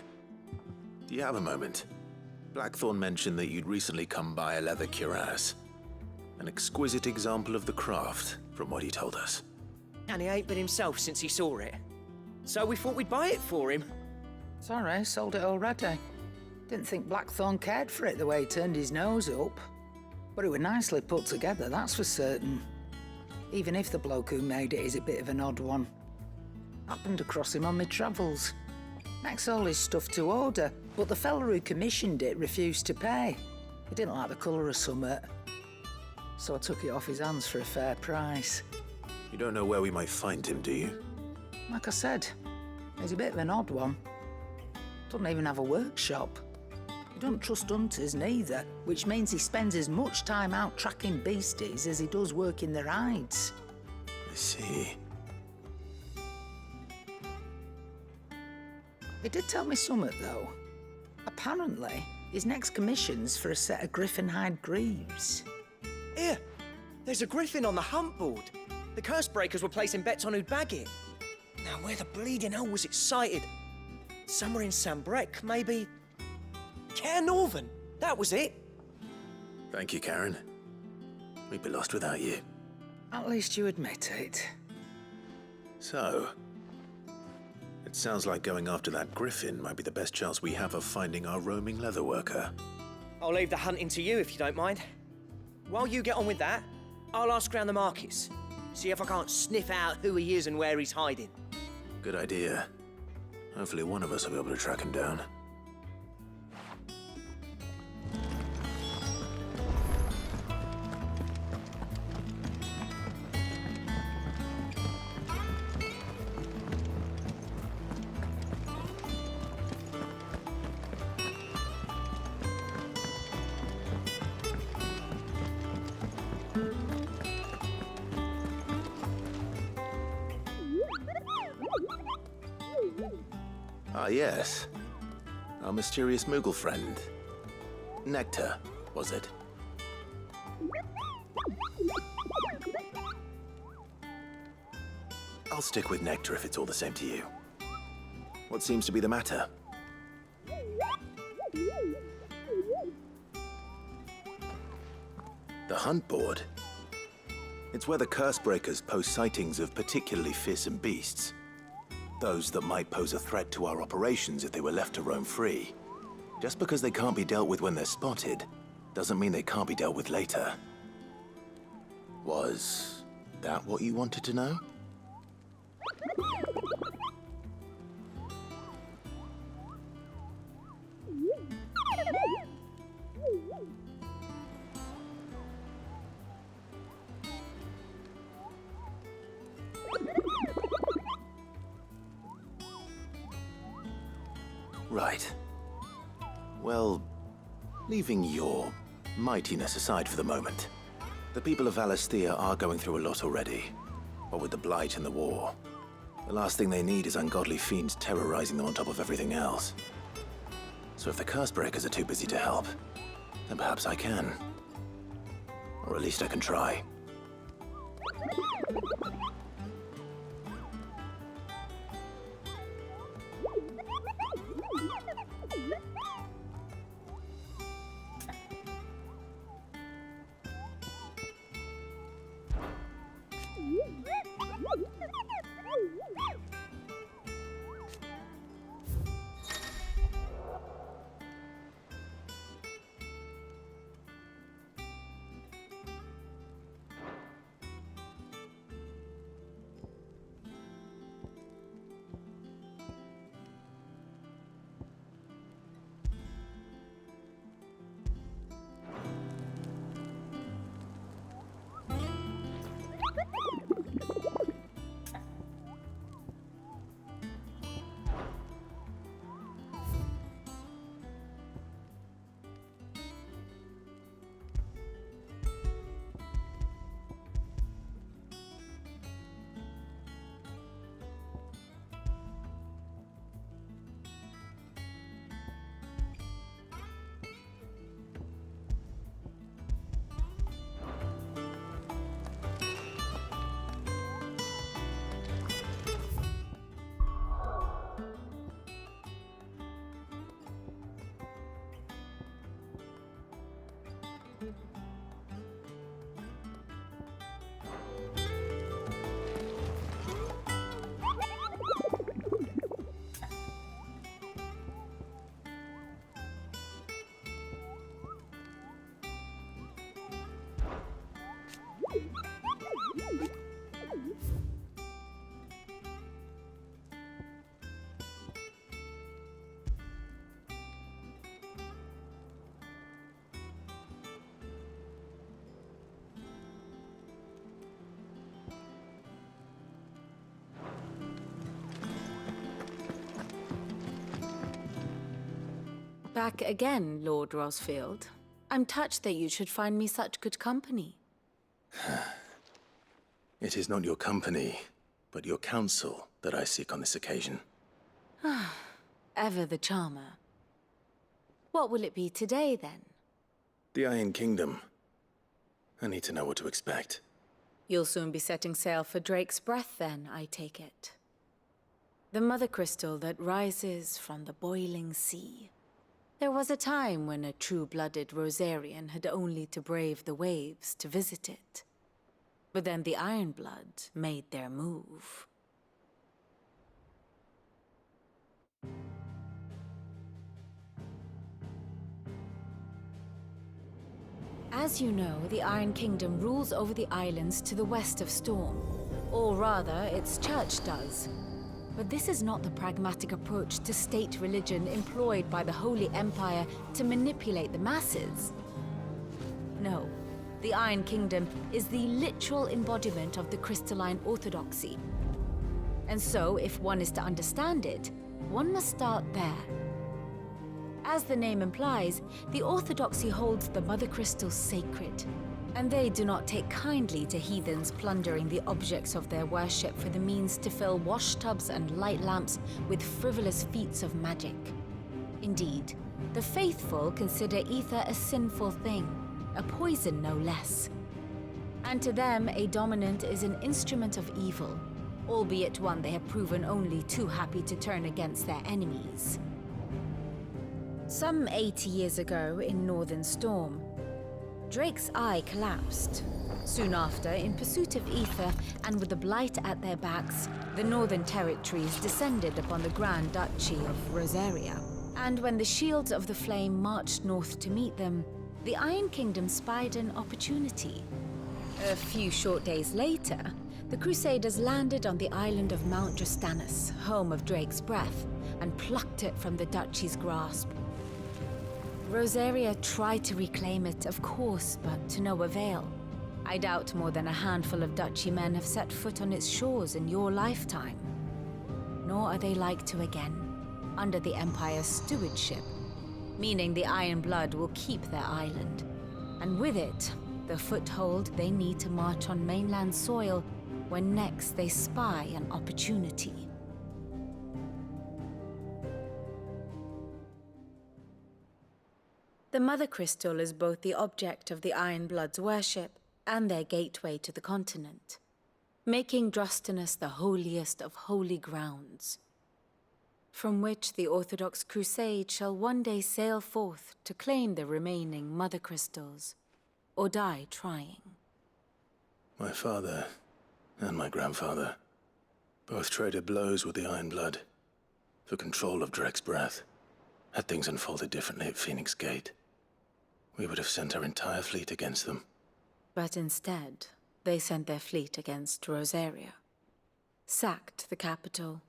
S6: do you have a moment? Blackthorn mentioned that you'd recently come by a leather cuirass. An exquisite example of the craft, from what he told us.
S4: And he ain't been himself since he saw it. So we thought we'd buy it for him.
S17: Sorry, sold it already. Didn't think Blackthorn cared for it the way he turned his nose up. But it was nicely put together, that's for certain. Even if the bloke who made it is a bit of an odd one. Happened across him on my travels.
S1: Makes all his stuff to order, but the fella who commissioned it refused to pay. He didn't like the colour of summit, so I took it off his hands for a fair price.
S6: You don't know where we might find him, do you?
S1: Like I said, he's a bit of an odd one. Doesn't even have a workshop. He don't trust hunters neither, which means he spends as much time out tracking beasties as he does working their hides.
S6: I see.
S1: He did tell me something, though. Apparently, his next commission's for a set of griffin hide greaves.
S4: Here, there's a griffin on the hunt board. The curse breakers were placing bets on who'd bag it. Now, where the bleeding hell was it sighted? Somewhere in Sambrec, maybe? Care Northern, that was it.
S6: Thank you, Karen. We'd be lost without you.
S1: At least you admit it.
S6: So, it sounds like going after that griffin might be the best chance we have of finding our roaming leatherworker.
S4: I'll leave the hunting to you if you don't mind. While you get on with that, I'll ask around the markets. See if I can't sniff out who he is and where he's hiding.
S6: Good idea. Hopefully one of us will be able to track him down. Ah, yes. Our mysterious Moogle friend. Nectar, was it? I'll stick with Nectar if it's all the same to you. What seems to be the matter? The hunt board? It's where the curse breakers post sightings of particularly fearsome beasts. Those that might pose a threat to our operations if they were left to roam free. Just because they can't be dealt with when they're spotted, doesn't mean they can't be dealt with later. Was that what you wanted to know? Right. Well, leaving your mightiness aside for the moment, the people of Valisthea are going through a lot already. What with the Blight and the war, the last thing they need is ungodly fiends terrorizing them on top of everything else. So if the curse breakers are too busy to help, then perhaps I can. Or at least I can try.
S3: Back again, Lord Rosfield. I'm touched that you should find me such good company.
S6: It is not your company, but your counsel that I seek on this occasion.
S3: Ever the charmer. What will it be today, then?
S6: The Iron Kingdom. I need to know what to expect.
S3: You'll soon be setting sail for Drake's Breath, then, I take it. The mother crystal that rises from the boiling sea. There was a time when a true-blooded Rosarian had only to brave the waves to visit it. But then the Ironblood made their move. As you know, the Iron Kingdom rules over the islands to the west of Storm. Or rather, its church does. But this is not the pragmatic approach to state religion employed by the Holy Empire to manipulate the masses. No, the Iron Kingdom is the literal embodiment of the crystalline orthodoxy. And so, if one is to understand it, one must start there. As the name implies, the orthodoxy holds the Mother Crystals sacred, and they do not take kindly to heathens plundering the objects of their worship for the means to fill washtubs and light lamps with frivolous feats of magic. Indeed, the faithful consider ether a sinful thing, a poison no less. And to them, a dominant is an instrument of evil, albeit one they have proven only too happy to turn against their enemies. Some 80 years ago in Northern Storm, Drake's eye collapsed. Soon after, in pursuit of ether and with the Blight at their backs, the Northern Territories descended upon the Grand Duchy of Rosaria. And when the Shields of the Flame marched north to meet them, the Iron Kingdom spied an opportunity. A few short days later, the Crusaders landed on the island of Mount Justanus, home of Drake's Breath, and plucked it from the Duchy's grasp. Rosaria tried to reclaim it, of course, but to no avail. I doubt more than a handful of Duchy men have set foot on its shores in your lifetime. Nor are they like to again, under the Empire's stewardship, meaning the Iron Blood will keep their island, and with it, the foothold they need to march on mainland soil when next they spy an opportunity. The Mother Crystal is both the object of the Iron Blood's worship and their gateway to the continent, making Drostanus the holiest of holy grounds, from which the Orthodox Crusade shall one day sail forth to claim the remaining Mother Crystals, or die trying.
S6: My father and my grandfather both traded blows with the Iron Blood for control of Drake's Breath. Had things unfolded differently at Phoenix Gate, we would have sent our entire fleet against them.
S3: But instead, they sent their fleet against Rosaria, sacked the capital,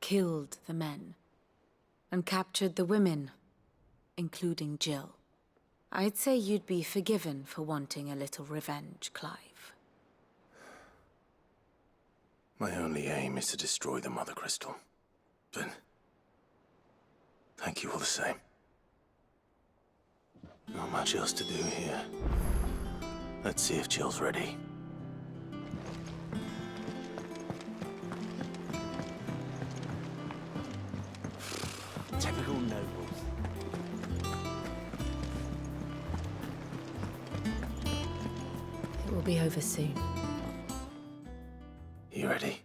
S3: killed the men, and captured the women, including Jill. I'd say you'd be forgiven for wanting a little revenge, Clive.
S6: My only aim is to destroy the Mother Crystal. But thank you all the same. Not much else to do here. Let's see if Jill's ready.
S8: Typical nobles.
S16: It will be over soon.
S6: You ready?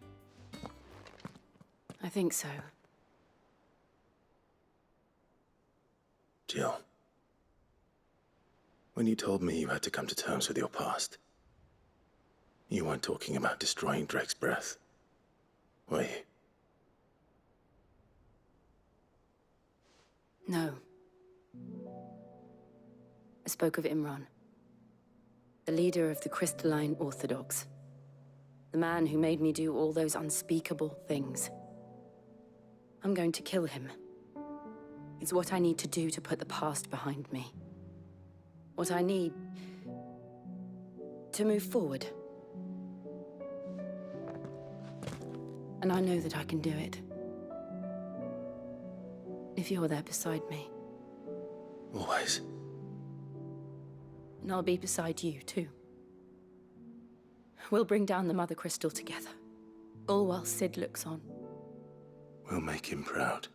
S16: I think so.
S6: Jill. When you told me you had to come to terms with your past, you weren't talking about destroying Drake's Breath, were you?
S16: No. I spoke of Imran, the leader of the Crystalline Orthodox. The man who made me do all those unspeakable things. I'm going to kill him. It's what I need to do to put the past behind me. What I need to move forward. And I know that I can do it. If you're there beside me.
S6: Always.
S16: And I'll be beside you, too. We'll bring down the Mother Crystal together, all while Sid looks on.
S6: We'll make him proud.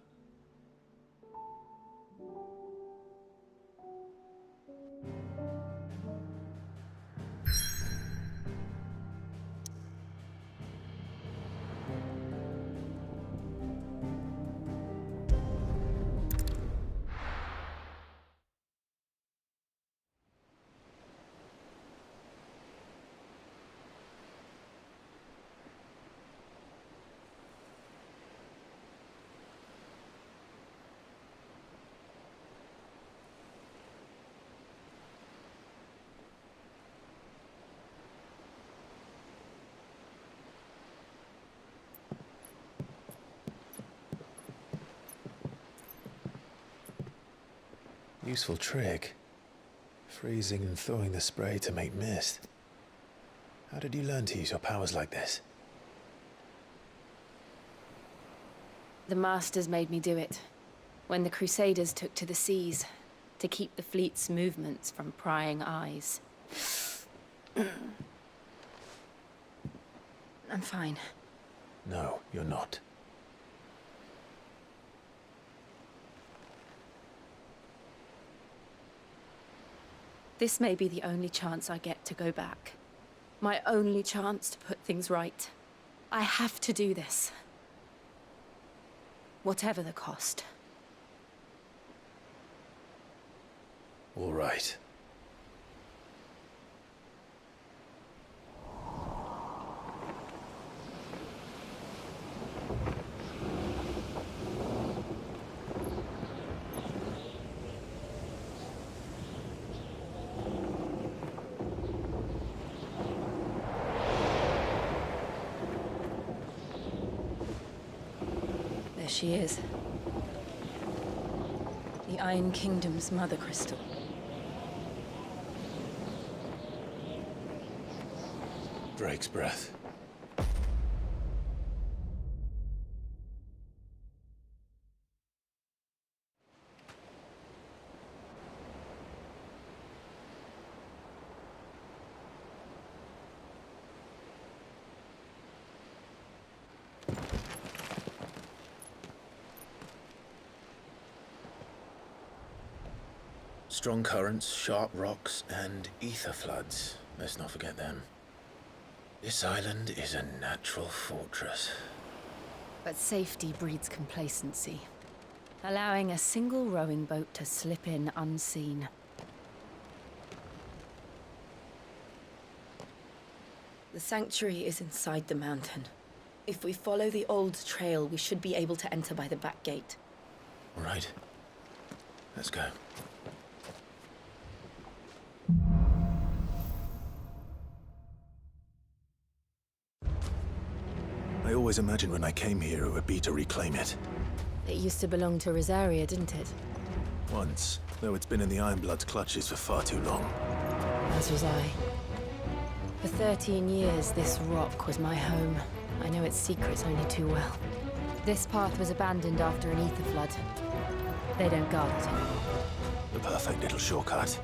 S6: Useful trick. Freezing and thawing the spray to make mist. How did you learn to use your powers like this?
S16: The Masters made me do it. When the Crusaders took to the seas, to keep the fleet's movements from prying eyes. I'm fine.
S6: No, you're not.
S16: This may be the only chance I get to go back. My only chance to put things right. I have to do this. Whatever the cost.
S6: All right.
S16: There she is. The Iron Kingdom's Mother Crystal.
S6: Drake's breath. Strong currents, sharp rocks, and ether floods. Let's not forget them. This island is a natural fortress.
S16: But safety breeds complacency, allowing a single rowing boat to slip in unseen. The sanctuary is inside the mountain. If we follow the old trail, we should be able to enter by the back gate.
S6: All right. Let's go. I always imagined when I came here it would be to reclaim it.
S16: It used to belong to Rosaria, didn't it?
S6: Once, though it's been in the Ironblood's clutches for far too long.
S16: As was I. For 13 years, this rock was my home. I know its secrets only too well. This path was abandoned after an ether flood. They don't guard it anymore.
S6: The perfect little shortcut.